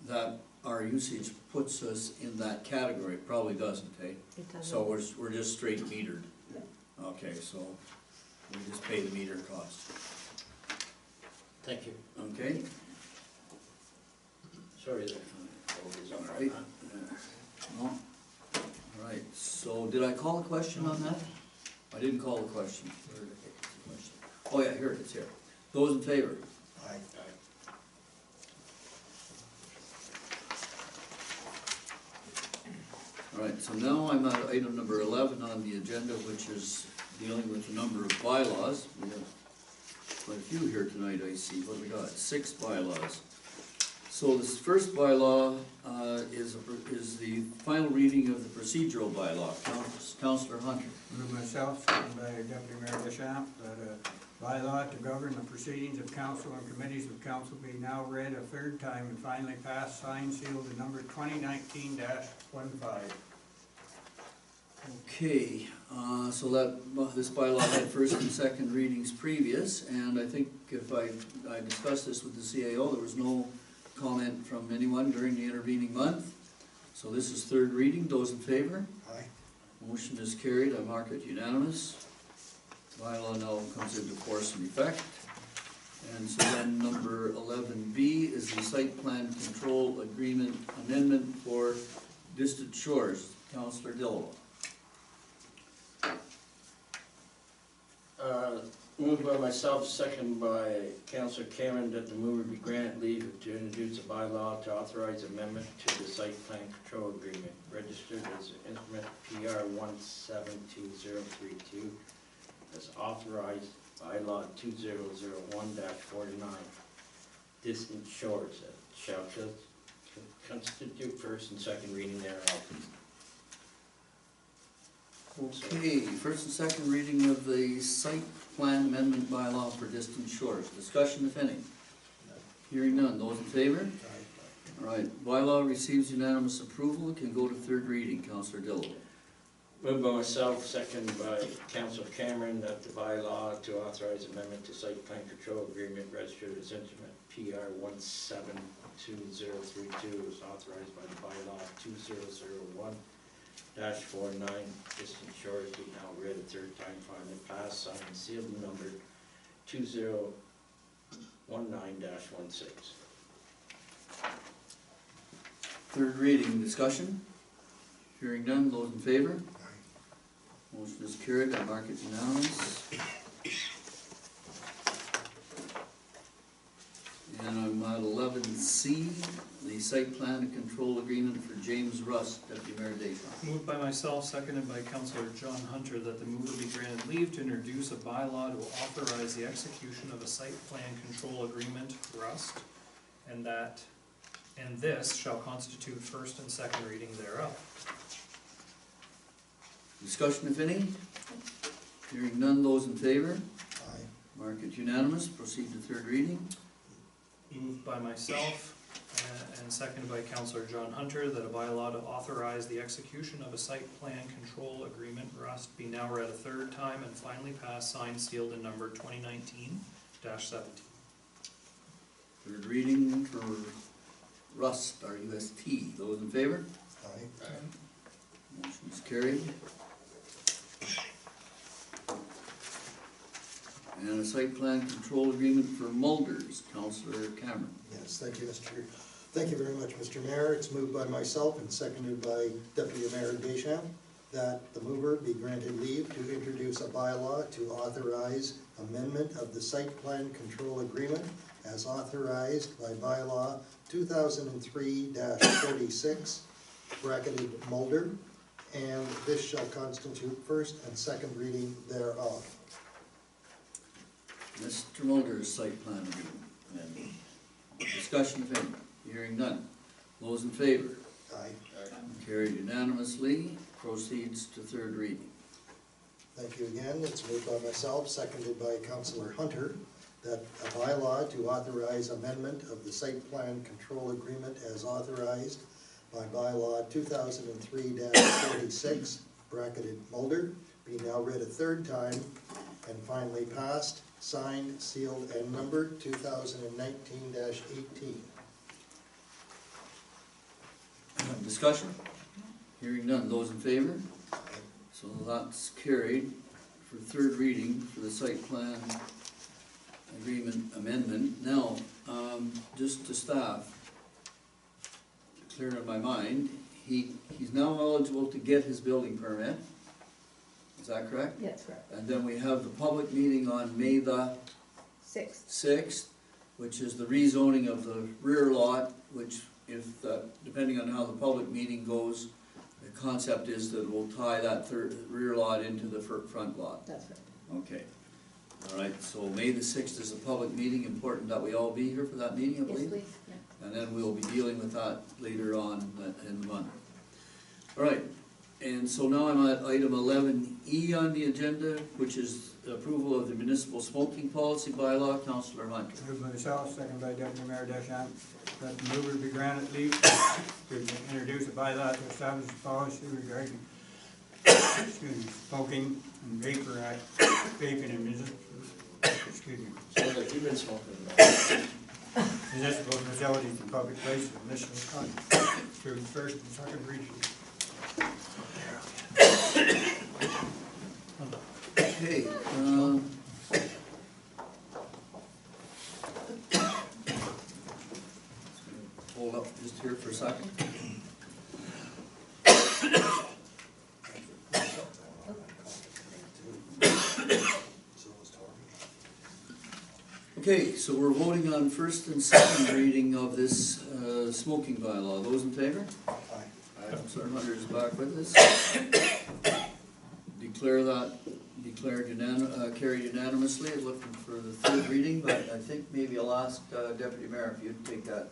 that our usage puts us in that category, it probably doesn't, eh? It doesn't. So we're just straight metered. Okay, so we just pay the meter cost, Thank you. okay? Sorry there. Always on All right. No. All right, so did I call a question on that? I didn't call the question. Oh yeah, here it is, here. Those in favor? Aye. All right, so now I'm at item number 11 on the agenda, which is dealing with the number of bylaws. We have quite a few here tonight, I see. What do we got? 6 bylaws. So this first bylaw is the final reading of the procedural bylaw. Councillor Hunter. Move myself, second by Deputy Mayor Deschamps, that a bylaw to govern the proceedings of council and committees of council be now read a third time and finally passed, signed, sealed, and numbered 2019-15. Okay, so that, this bylaw had first and second readings previous, and I think if I discussed this with the CAO, there was no comment from anyone during the intervening month. So this is third reading. Those in favor? Aye. Motion is carried. I mark it unanimous. Bylaw now comes into force and effect. And so then number 11B is the site plan control agreement amendment for Distant Shores. Councillor Dillo. Moved by myself, second by Councillor Cameron, that the mover be granted leave to introduce a bylaw to authorize amendment to the site plan control agreement, registered as instrument PR 172032, as authorized bylaw 2001-49, Distant Shores, that shall constitute first and second reading thereof. Okay, first and second reading of the site plan amendment bylaw for Distant Shores. Discussion, if any. Hearing none. Those in favor? Aye. All right, bylaw receives unanimous approval. It can go to third reading. Councillor Dillo. Moved by myself, second by Councillor Cameron, that the bylaw to authorize amendment to site plan control agreement registered as instrument PR 172032 is authorized by the bylaw 2001-49, Distant Shores, be now read a third time, finally passed, signed, sealed, and numbered 2019-16. Third reading. Discussion. Hearing none. Those in favor? Aye. Motion is carried. I mark it unanimous. And I'm at 11C, the site plan and control agreement for James Rust, Deputy Mayor Deschamps. Moved by myself, seconded by Councillor John Hunter, that the mover be granted leave to introduce a bylaw to authorize the execution of a site plan control agreement, Rust, and this shall constitute first and second reading thereof. Discussion, if any? Hearing none. Those in favor? Aye. Mark it unanimous. Proceed to third reading. Moved by myself and seconded by Councillor John Hunter, that a bylaw to authorize the execution of a site plan control agreement, Rust, be now read a third time and finally passed, signed, sealed, and numbered 2019-17. Third reading for Rust, R-U-S-T. Those in favor? Aye. Motion is carried. And a site plan control agreement for Mulders. Councillor Cameron. Yes, thank you, Thank you very much, Mr. Mayor. It's moved by myself and seconded by Deputy Mayor Deschamps that the mover be granted leave to introduce a bylaw to authorize amendment of the site plan control agreement as authorized by bylaw 2003-46, bracketed Mulder, and this shall constitute first and second reading thereof. Mr. Mulder's site plan agreement. And discussion, if any. Hearing none. Those in favor? Aye. Carried unanimously. Proceeds to third reading. Thank you again. It's moved by myself, seconded by Councillor Hunter, that a bylaw to authorize amendment of the site plan control agreement as authorized by bylaw 2003-46, bracketed Mulder, be now read a third time and finally passed, signed, sealed, and numbered 2019-18. discussion? Hearing none, those in favor? So that's carried for third reading for the site plan agreement amendment. Now, just to staff, clear in my mind, he's now eligible to get his building permit. Is that correct? That's correct. And then we have the public meeting on May the 6th. 6th, which is the rezoning of the rear lot, which if, depending on how the public meeting goes, the concept is that we'll tie that rear lot into the front lot. That's right. Okay. All right, so May the 6th is a public meeting, important that we all be here for that meeting, I Yes, believe? please, yeah. And then we'll be dealing with that later on in the month. All right, and so now I'm at item 11E on the agenda, which is approval of the municipal smoking policy bylaw. Councillor Hunter. Moved by myself, second by Deputy Mayor Deschamps, that the mover be granted leave to introduce a bylaw to establish a policy regarding smoking and vaping in municipal, Sounds like you've been smoking. municipal facilities and public places in Michigan through first and second reading. Okay, hold up just here for a second. Okay, so we're voting on first and second reading of this smoking bylaw. Those in favor? Aye. Councillor Hunter is back with us. Carried unanimously. Looking for the third reading, but I think maybe I'll ask Deputy Mayor if you'd take that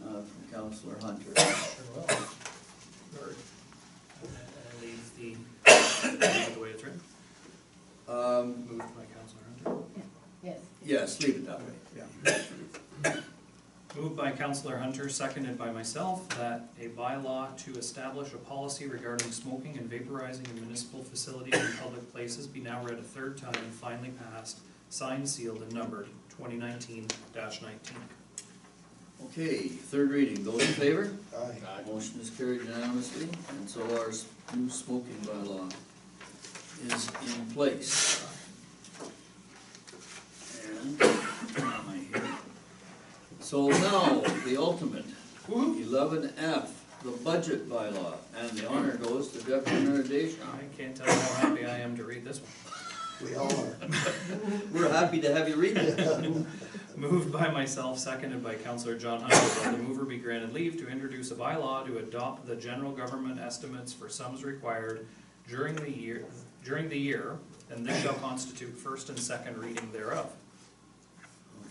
from Councillor Hunter. Sure will. And leave the way it's written. Moved by Councillor Hunter. Yes. Yes, leave it that way, yeah. Moved by Councillor Hunter, seconded by myself, that a bylaw to establish a policy regarding smoking and vaporizing in municipal facilities and public places be now read a third time and finally passed, signed, sealed, and numbered 2019-19. Okay, third reading. Those in favor? Aye. Motion is carried unanimously, and so our new smoking bylaw is in place. And, where am I here? So now, the ultimate, 11F, the budget bylaw, and the honor goes to Deputy Mayor Deschamps. I can't tell you how happy I am to read this one. We all are. We're happy to have you read it. Moved by myself, seconded by Councillor John Hunter, that the mover be granted leave to introduce a bylaw to adopt the general government estimates for sums required during the year, and this shall constitute first and second reading thereof.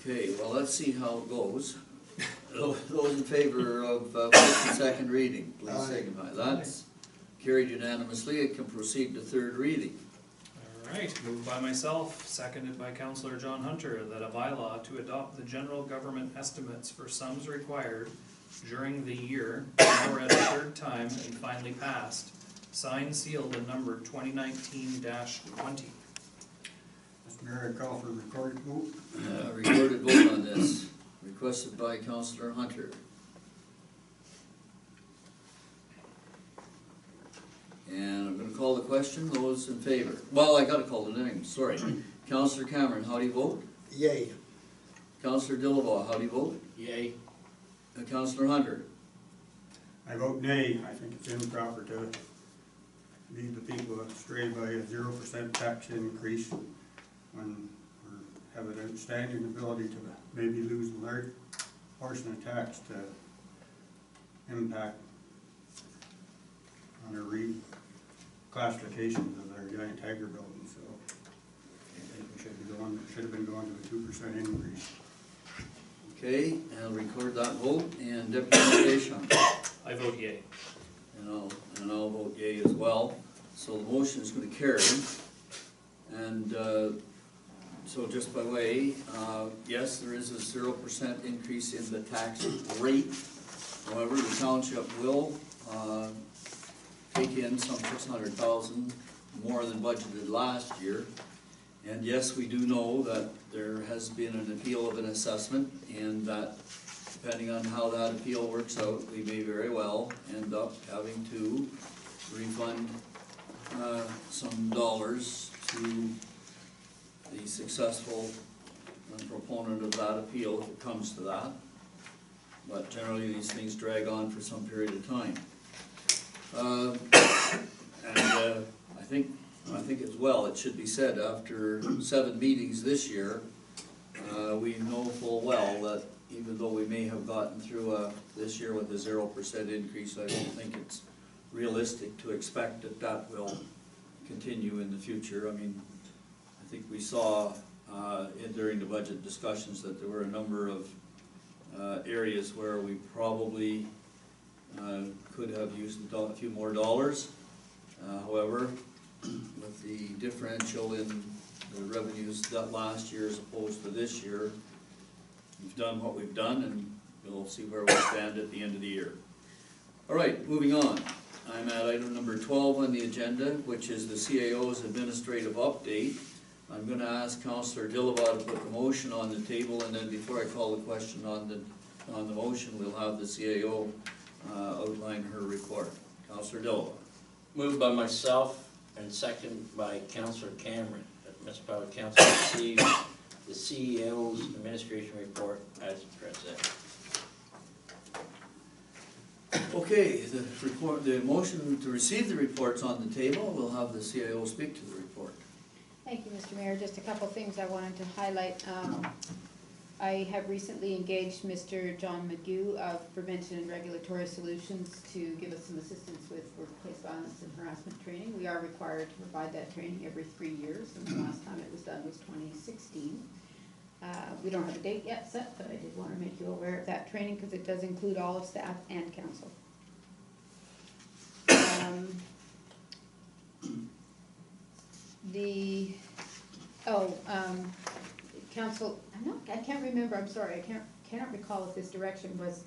Okay, well, let's see how it goes. Those in favor of first and second reading, please Aye. signify. That's carried unanimously. It can proceed to third reading. All right, moved by myself, seconded by Councillor John Hunter, that a bylaw to adopt the general government estimates for sums required during the year, now read a third time and finally passed, signed, sealed, and numbered 2019-20. Mr. Mayor, I call for a recorded vote. Recorded vote on this, requested by Councillor Hunter. And I'm gonna call the question. Those in favor? Well, I gotta call the name, sorry. Councillor Cameron, how do you vote? Yay. Councillor Dillabaugh, how do you vote? Yay. Councillor Hunter? I vote nay. I think it's improper to lead the people astray by a 0% tax increase when we have an outstanding ability to maybe lose a large portion of tax to impact on our reclassifications of our giant tiger building, so I think we should have been going to a 2% increase. Okay, I'll record that vote, and Deputy Mayor Deschamps? I vote yea. And I'll vote yea as well. So the motion is going to carry. And so just by way, yes, there is a 0% increase in the tax rate. However, the township will take in some $600,000 more than budgeted last year. And yes, we do know that there has been an appeal of an assessment and that depending on how that appeal works out, we may very well end up having to refund some dollars to the successful proponent of that appeal if it comes to that. But generally, these things drag on for some period of time. I think as well, it should be said, after 7 meetings this year, we know full well that even though we may have gotten through this year with a 0% increase, I don't think it's realistic to expect that that will continue in the future. I mean, I think we saw during the budget discussions that there were a number of areas where we probably could have used a few more dollars. However, with the differential in the revenues that last year as opposed to this year, we've done what we've done, and we'll see where we stand at the end of the year. All right, moving on. I'm at item number 12 on the agenda, which is the CAO's administrative update. I'm going to ask Councillor Dillabaugh to put the motion on the table, and then before I call the question on the motion, we'll have the CAO outline her report. Councillor Dillabaugh. Moved by myself and second by Councillor Cameron, that the Municipality Council receive the CEO's administration report as presented. Okay, the motion to receive the report's on the table. We'll have the CAO speak to the report. Thank you, Mr. Mayor. Just a couple things I wanted to highlight. I have recently engaged Mr. John McGew of Prevention and Regulatory Solutions to give us some assistance with workplace violence and harassment training. We are required to provide that training every 3 years, and the last time it was done was 2016. We don't have a date yet set, but I did want to make you aware of that training because it does include all of staff and council. Council, I can't remember, I'm sorry, I cannot recall if this direction was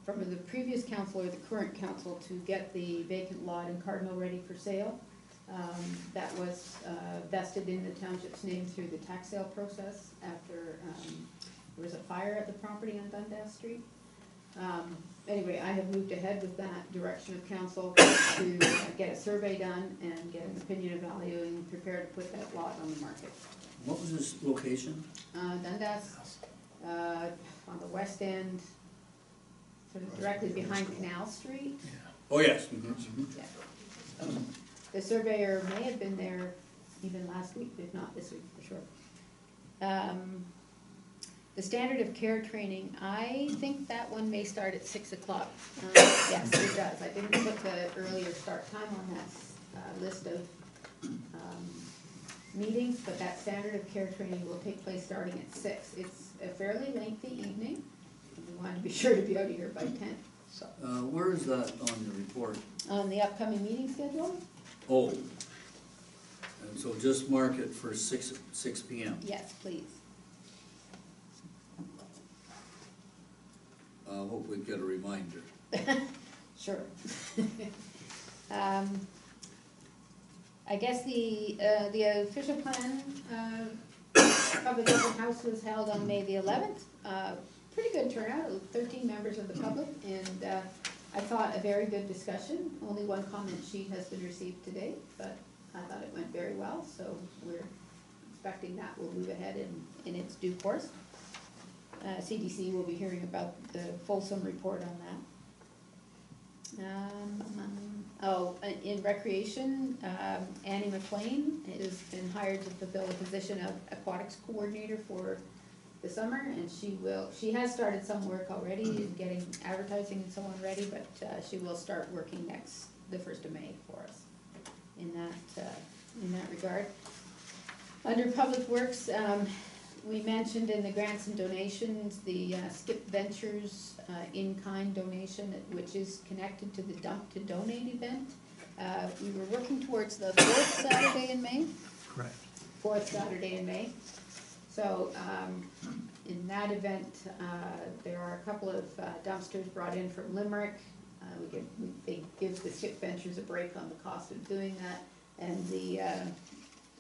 from the previous council or the current council to get the vacant lot in Cardinal ready for sale. That was vested in the township's name through the tax sale process after there was a fire at the property on Dundas Street. Anyway, I have moved ahead with that direction of council to get a survey done and get an opinion of value and prepare to put that lot on the market. What was this location? Dundas, on the west end, sort of directly behind Canal Street. Oh, yes. Yeah. The surveyor may have been there even last week, if not this week for sure. The standard of care training, I think that one may start at 6 o'clock. Yes, it does. I didn't put the earlier start time on that list of meetings, but that standard of care training will take place starting at 6. It's a fairly lengthy evening. We want to be sure to be out of here by 10. So Where is that on the report? on the upcoming meeting schedule? Oh, and so just mark it for 6 p.m. Yes, please. Hope we get a reminder. Sure. I guess the official plan of the open house was held on May the 11th. Pretty good turnout, 13 members of the public, and I thought a very good discussion. Only one comment sheet has been received today, but I thought it went very well, so we're expecting that will move ahead in its due course. CDC will be hearing about the fulsome report on that. In recreation, Annie McLean has been hired to fulfill the position of aquatics coordinator for the summer, and she has started some work already in getting advertising and so on ready, but she will start working the 1st of May for us in that regard. Under Public Works, we mentioned in the grants and donations, the Skip Ventures in-kind donation, which is connected to the Dump to Donate event. We were working towards the 4th Saturday in May. Correct. 4th Saturday in May. So in that event, there are a couple of dumpsters brought in from Limerick. They give the Skip Ventures a break on the cost of doing that, and the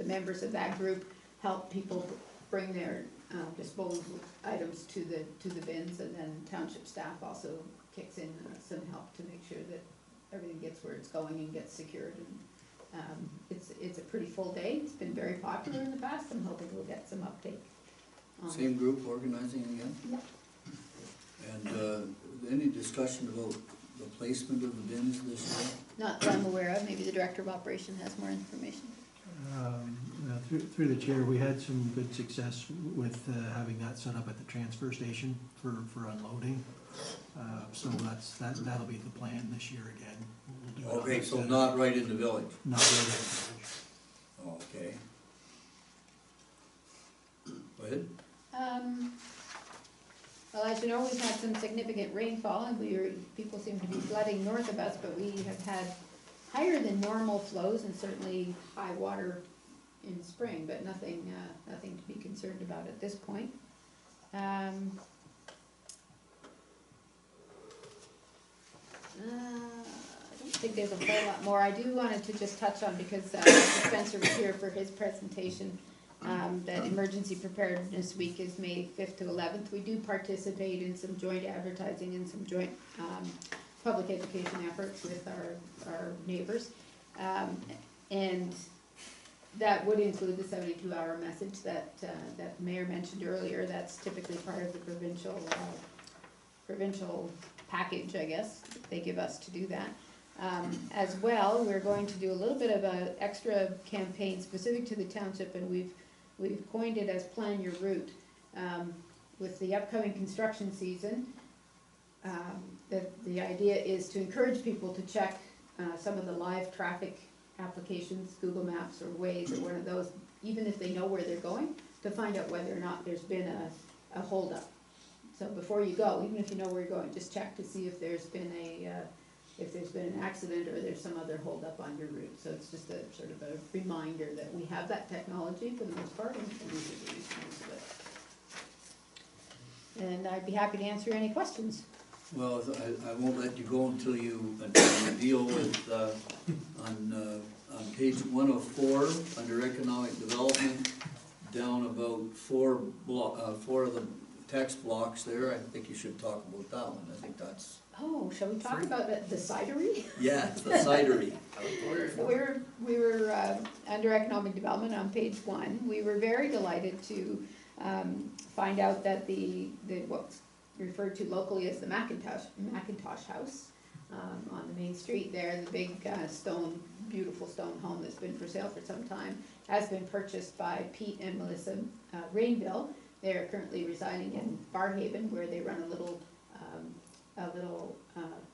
members of that group help people bring their disposable items to the bins, and then township staff also kicks in some help to make sure that everything gets where it's going and gets secured. And it's a pretty full day. It's been very popular in the past. I'm hoping we'll get some uptake on it. Same group organizing again? Yep. And any discussion about the placement of the bins this year? Not that I'm aware of. Maybe the director of operation has more information. Through the chair, we had some good success with having that set up at the transfer station for unloading. So that'll be the plan this year again. We'll do it on Okay, the so set. not right in the village? Not really. Okay. Go ahead. Well, as you know, we've had some significant rainfall, and people seem to be flooding north of us, but we have had higher than normal flows and certainly high water in spring, but nothing to be concerned about at this point. I don't think there's a whole lot more. I do wanted to just touch on, because Spencer was here for his presentation, that Emergency Preparedness Week is May 5th to 11th. We do participate in some joint advertising and some joint public education efforts with our neighbors. And that would include the 72-hour message that the mayor mentioned earlier. That's typically part of the provincial package, I guess, they give us to do that. As well, we're going to do a little bit of an extra campaign specific to the township, and we've coined it as Plan Your Route. With the upcoming construction season, the idea is to encourage people to check some of the live traffic applications, Google Maps or Waze or one of those, even if they know where they're going, to find out whether or not there's been a holdup. So before you go, even if you know where you're going, just check to see if there's been an accident or there's some other holdup on your route. So it's just a sort of a reminder that we have that technology for the most part, and we should be making use of it. And I'd be happy to answer any questions. Well, I won't let you go until you deal with, on page 104, under economic development, down about four of the text blocks there. I think you should talk about that one. I think that's, Oh, shall we talk about the cidery? yeah, the cidery. We were under economic development on page 1. We were very delighted to find out that what's referred to locally as the Macintosh House on the main street there, the big beautiful stone home that's been for sale for some time, has been purchased by Pete and Melissa Rainville. They are currently residing in Barhaven, where they run a little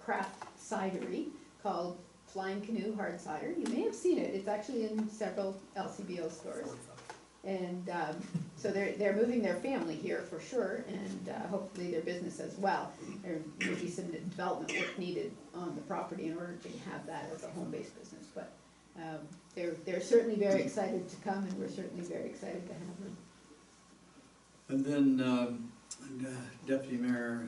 craft cidery called Flying Canoe Hard Cider. You may have seen it. It's actually in several LCBO stores. And so they're moving their family here for sure, and hopefully their business as well. There may be some development work needed on the property in order to have that as a home-based business. But they're certainly very excited to come, and we're certainly very excited to have them. And then Deputy Mayor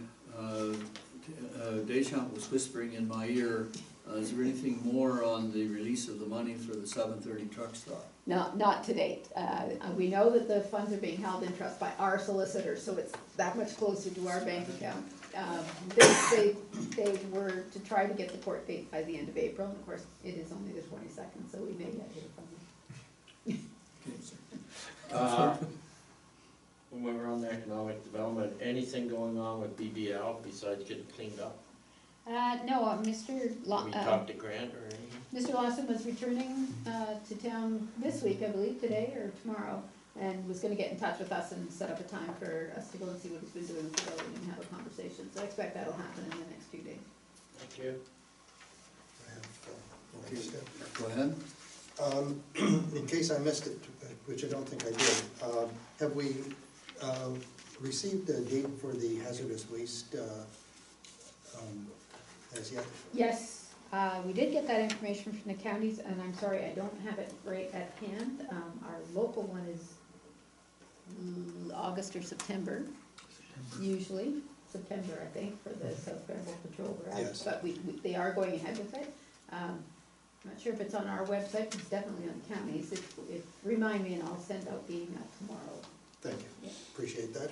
Deschamps was whispering in my ear, is there anything more on the release of the money for the 730 truck stop? Not to date. We know that the funds are being held in trust by our solicitor, so it's that much closer to our bank account. They were to try to get the court date by the end of April, and of course, it is only the 22nd, so we may yet hear from them. When we're on the economic development, anything going on with BBL besides getting cleaned up? No, Mr. We talked to Grant or anything? Mr. Lawson was returning to town this week, I believe, today or tomorrow, and was gonna get in touch with us and set up a time for us to go and see what he's been doing with the building and have a conversation. So I expect that'll happen in the next few days. Thank you. Go ahead. In case I missed it, which I don't think I did, have we received a date for the hazardous waste as yet? Yes, we did get that information from the counties, and I'm sorry, I don't have it right at hand. Our local one is August or September, usually. September, I think, for the South Granville Patrol. Yes. But they are going ahead with it. I'm not sure if it's on our website, it's definitely on the counties. Remind me and I'll send out the email tomorrow. Thank you. Yeah. Appreciate that.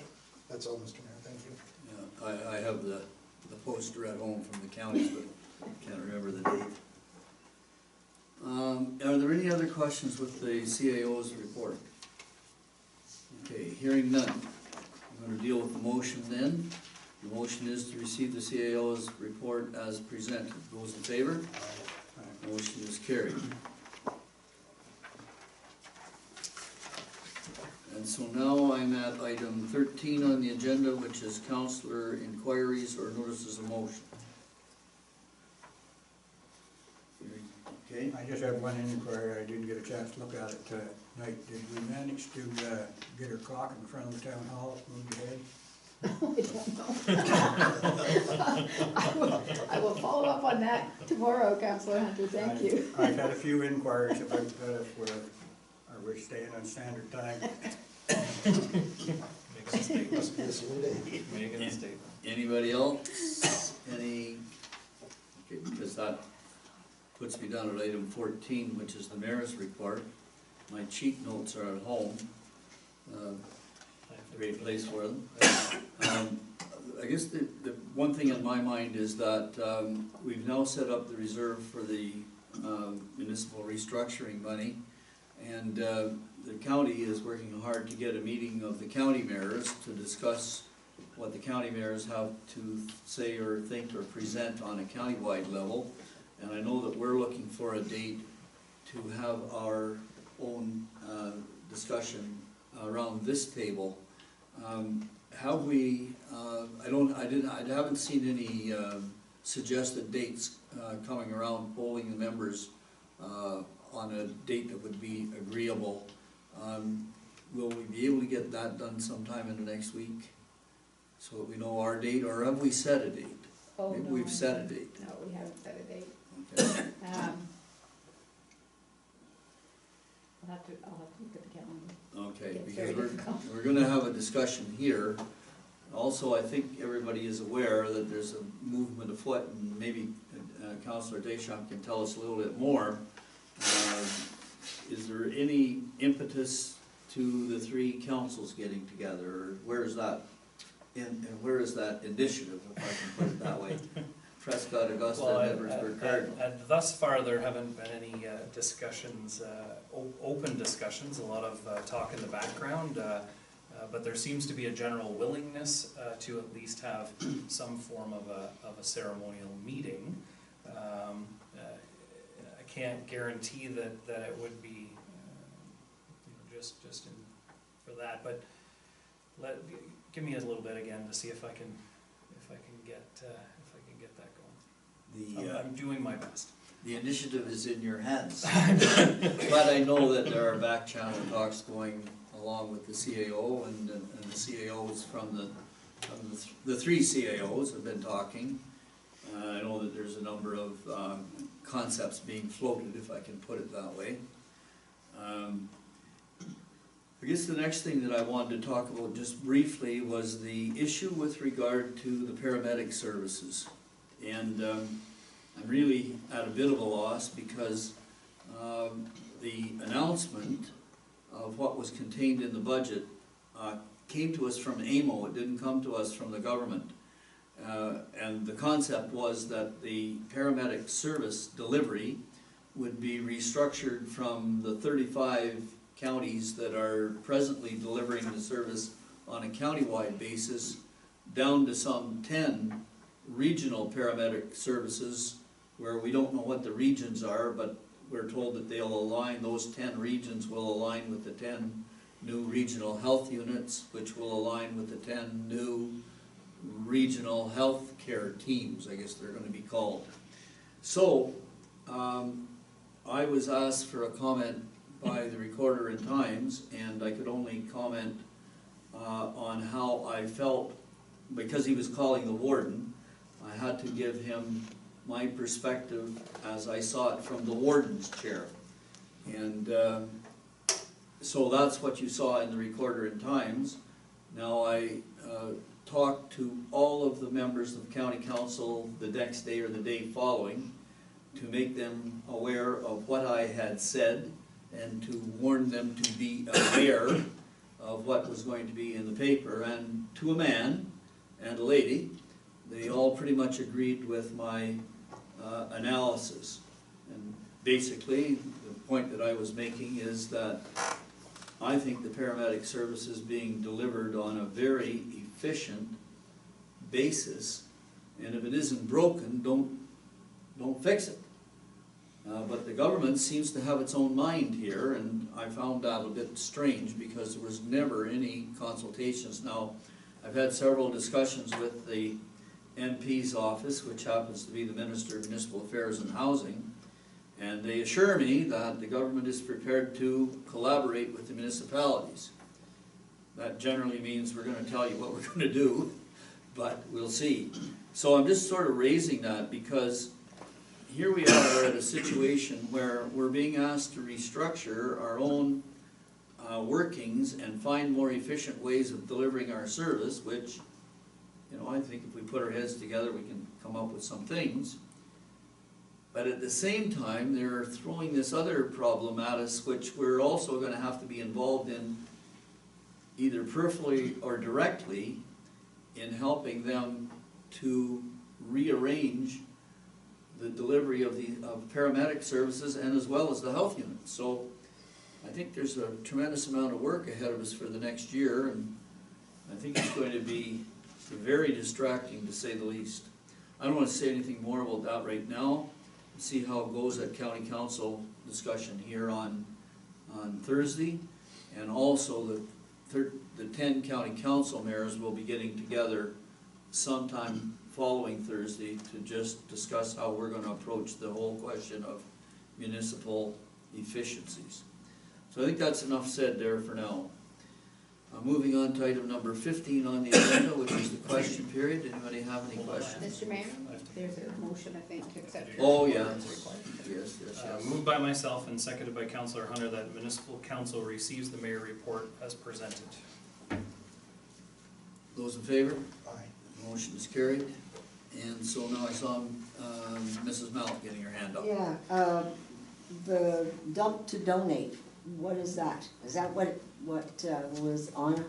That's all, Mr. Mayor, thank you. Yeah, I have the poster at home from the counties, but can't remember the date. Are there any other questions with the CAO's report? Okay, hearing none. I'm gonna deal with the motion then. The motion is to receive the CAO's report as presented. Those in favor? Motion is carried. And so now I'm at item 13 on the agenda, which is councillor inquiries or notices of motion. Okay, I just have one inquiry, I didn't get a chance to look at it tonight. Did we manage to get her clock in front of the town hall moved ahead? I don't know. I will follow up on that tomorrow, Councillor Hunter, thank you. I've had a few inquiries about are we staying on standard time? Make a statement. Yes, indeed. Make a statement. anybody else? Any? Okay, because that puts me down at item 14, which is the mayor's report. My cheat notes are at home. Great place for them. I guess the one thing in my mind is that we've now set up the reserve for the municipal restructuring money, and the county is working hard to get a meeting of the county mayors to discuss what the county mayors have to say or think or present on a countywide level. And I know that we're looking for a date to have our own discussion around this table. Have we, I haven't seen any suggested dates coming around polling the members on a date that would be agreeable. Will we be able to get that done sometime in the next week? So that we know our date, or have we set a date? Oh, Maybe no, we've set a date. No, we haven't set a date. Okay. I'll have to look at the calendar. Okay, It's because very difficult. we're gonna have a discussion here. Also, I think everybody is aware that there's a movement afoot, and maybe Councillor Deschamps can tell us a little bit more. Is there any impetus to the three councils getting together, or where is that initiative, if I can put it that way? Prescott, Augusta, and Edwardsburg Cardinal. And thus far, there haven't been any discussions, open discussions, a lot of talk in the background, but there seems to be a general willingness to at least have some form of a ceremonial meeting. I can't guarantee that it would be just for that, but give me a little bit again to see if I can get that going. I'm doing my best. The initiative is in your hands. But I know that there are back channel talks going along with the CAO, and the CAOs from the three CAOs have been talking. I know that there's a number of concepts being floated, if I can put it that way. I guess the next thing that I wanted to talk about just briefly was the issue with regard to the paramedic services. And I'm really at a bit of a loss because the announcement of what was contained in the budget came to us from AMO. It didn't come to us from the government. And the concept was that the paramedic service delivery would be restructured from the 35 counties that are presently delivering the service on a countywide basis down to some 10 regional paramedic services where we don't know what the regions are, but we're told that they'll align, those 10 regions will align with the 10 new regional health units, which will align with the 10 new regional health care teams, I guess they're going to be called. So, I was asked for a comment by the Recorder in Times, and I could only comment on how I felt, because he was calling the warden. I had to give him my perspective as I saw it from the warden's chair. And so that's what you saw in the Recorder in Times. Now I talked to all of the members of the county council the next day or the day following to make them aware of what I had said and to warn them to be aware of what was going to be in the paper, and to a man and a lady, they all pretty much agreed with my analysis. And basically, the point that I was making is that I think the paramedic service is being delivered on a very efficient basis, and if it isn't broken, don't fix it. But the government seems to have its own mind here, and I found that a bit strange because there was never any consultations. Now, I've had several discussions with the MP's office, which happens to be the Minister of Municipal Affairs and Housing, and they assure me that the government is prepared to collaborate with the municipalities. That generally means we're going to tell you what we're going to do, but we'll see. So I'm just sort of raising that because here we are at a situation where we're being asked to restructure our own workings and find more efficient ways of delivering our service, which, you know, I think if we put our heads together, we can come up with some things. But at the same time, they're throwing this other problem at us, which we're also going to have to be involved in either peripherally or directly in helping them to rearrange the delivery of paramedic services and as well as the health units. So I think there's a tremendous amount of work ahead of us for the next year, and I think it's going to be very distracting to say the least. I don't want to say anything more about that right now. See how it goes at county council discussion here on Thursday, and also the 10 county council mayors will be getting together sometime following Thursday to just discuss how we're going to approach the whole question of municipal efficiencies. So I think that's enough said there for now. Moving on to item number 15 on the agenda, which is the question period. Anybody have any questions? Mr. Mayor, there's a motion, I think, to accept. Oh, yeah. Yes. Moved by myself and seconded by Councillor Hunter that municipal council receives the mayor report as presented. Those in favor? Aye. Motion is carried. And so now I saw Mrs. Malik getting her hand up. Yeah, the dump to donate, what is that? Is that what was on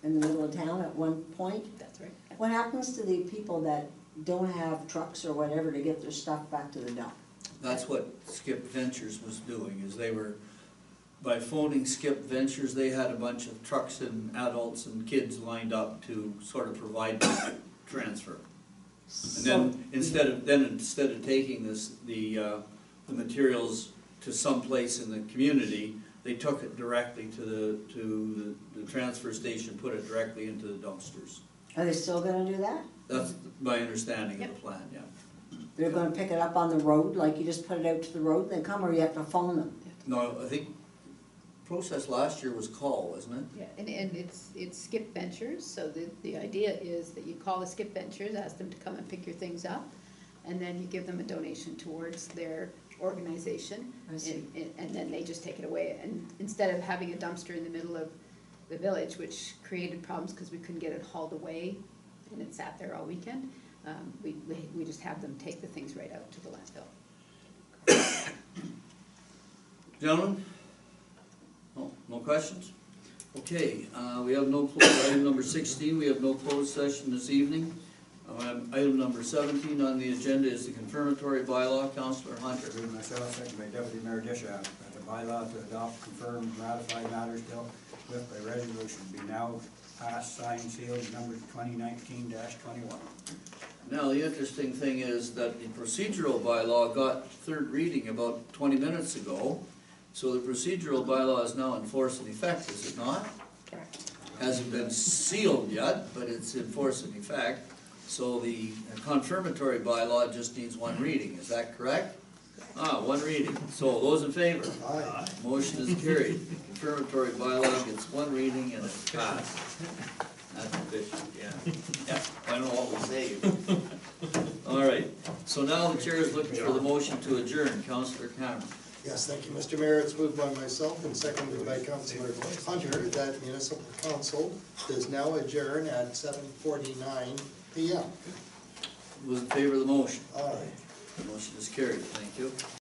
in the middle of town at one point? That's right. What happens to the people that don't have trucks or whatever to get their stuff back to the dump? That's what Skip Ventures was doing, is they were, by phoning Skip Ventures, they had a bunch of trucks and adults and kids lined up to sort of provide the transfer. And then instead of taking the materials to some place in the community, they took it directly to the transfer station, put it directly into the dumpsters. Are they still gonna do that? That's my understanding of the plan, yeah. They're gonna pick it up on the road, like you just put it out to the road, then come, or you have to phone them? No, I think process last year was call, wasn't it? Yeah, and it's Skip Ventures, so the idea is that you call the Skip Ventures, ask them to come and pick your things up, and then you give them a donation towards their organization, I see. and then they just take it away. And instead of having a dumpster in the middle of the village, which created problems because we couldn't get it hauled away, and it sat there all weekend, we just have them take the things right out to the landfill. Gentlemen? No questions? Okay, we have no closed, item number 16, we have no closed session this evening. Item number 17 on the agenda is the confirmatory bylaw. Councillor Hunter. Moved myself, second by Deputy Mayor Dishaw, that the bylaw to adopt, confirm, and ratify matters dealt with by resolution be now passed, signed, sealed, numbered 2019-21. Now, the interesting thing is that the procedural bylaw got third reading about 20 minutes ago. So the procedural bylaw is now in force and effect, is it not? Correct. Hasn't been sealed yet, but it's in force and effect. So the confirmatory bylaw just needs one reading, is that correct? One reading. So those in favor? Aye. Motion is carried. Confirmatory bylaw gets one reading and it's passed. That's efficient, yeah. I don't know what we say. All right, so now the chair is looking for the motion to adjourn. Councillor Cameron. Yes, thank you, Mr. Mayor. It's moved by myself and seconded by Councillor Hunter that municipal council is now adjourned at 7:49 p.m. Who's in favor of the motion? Aye. Motion is carried. Thank you.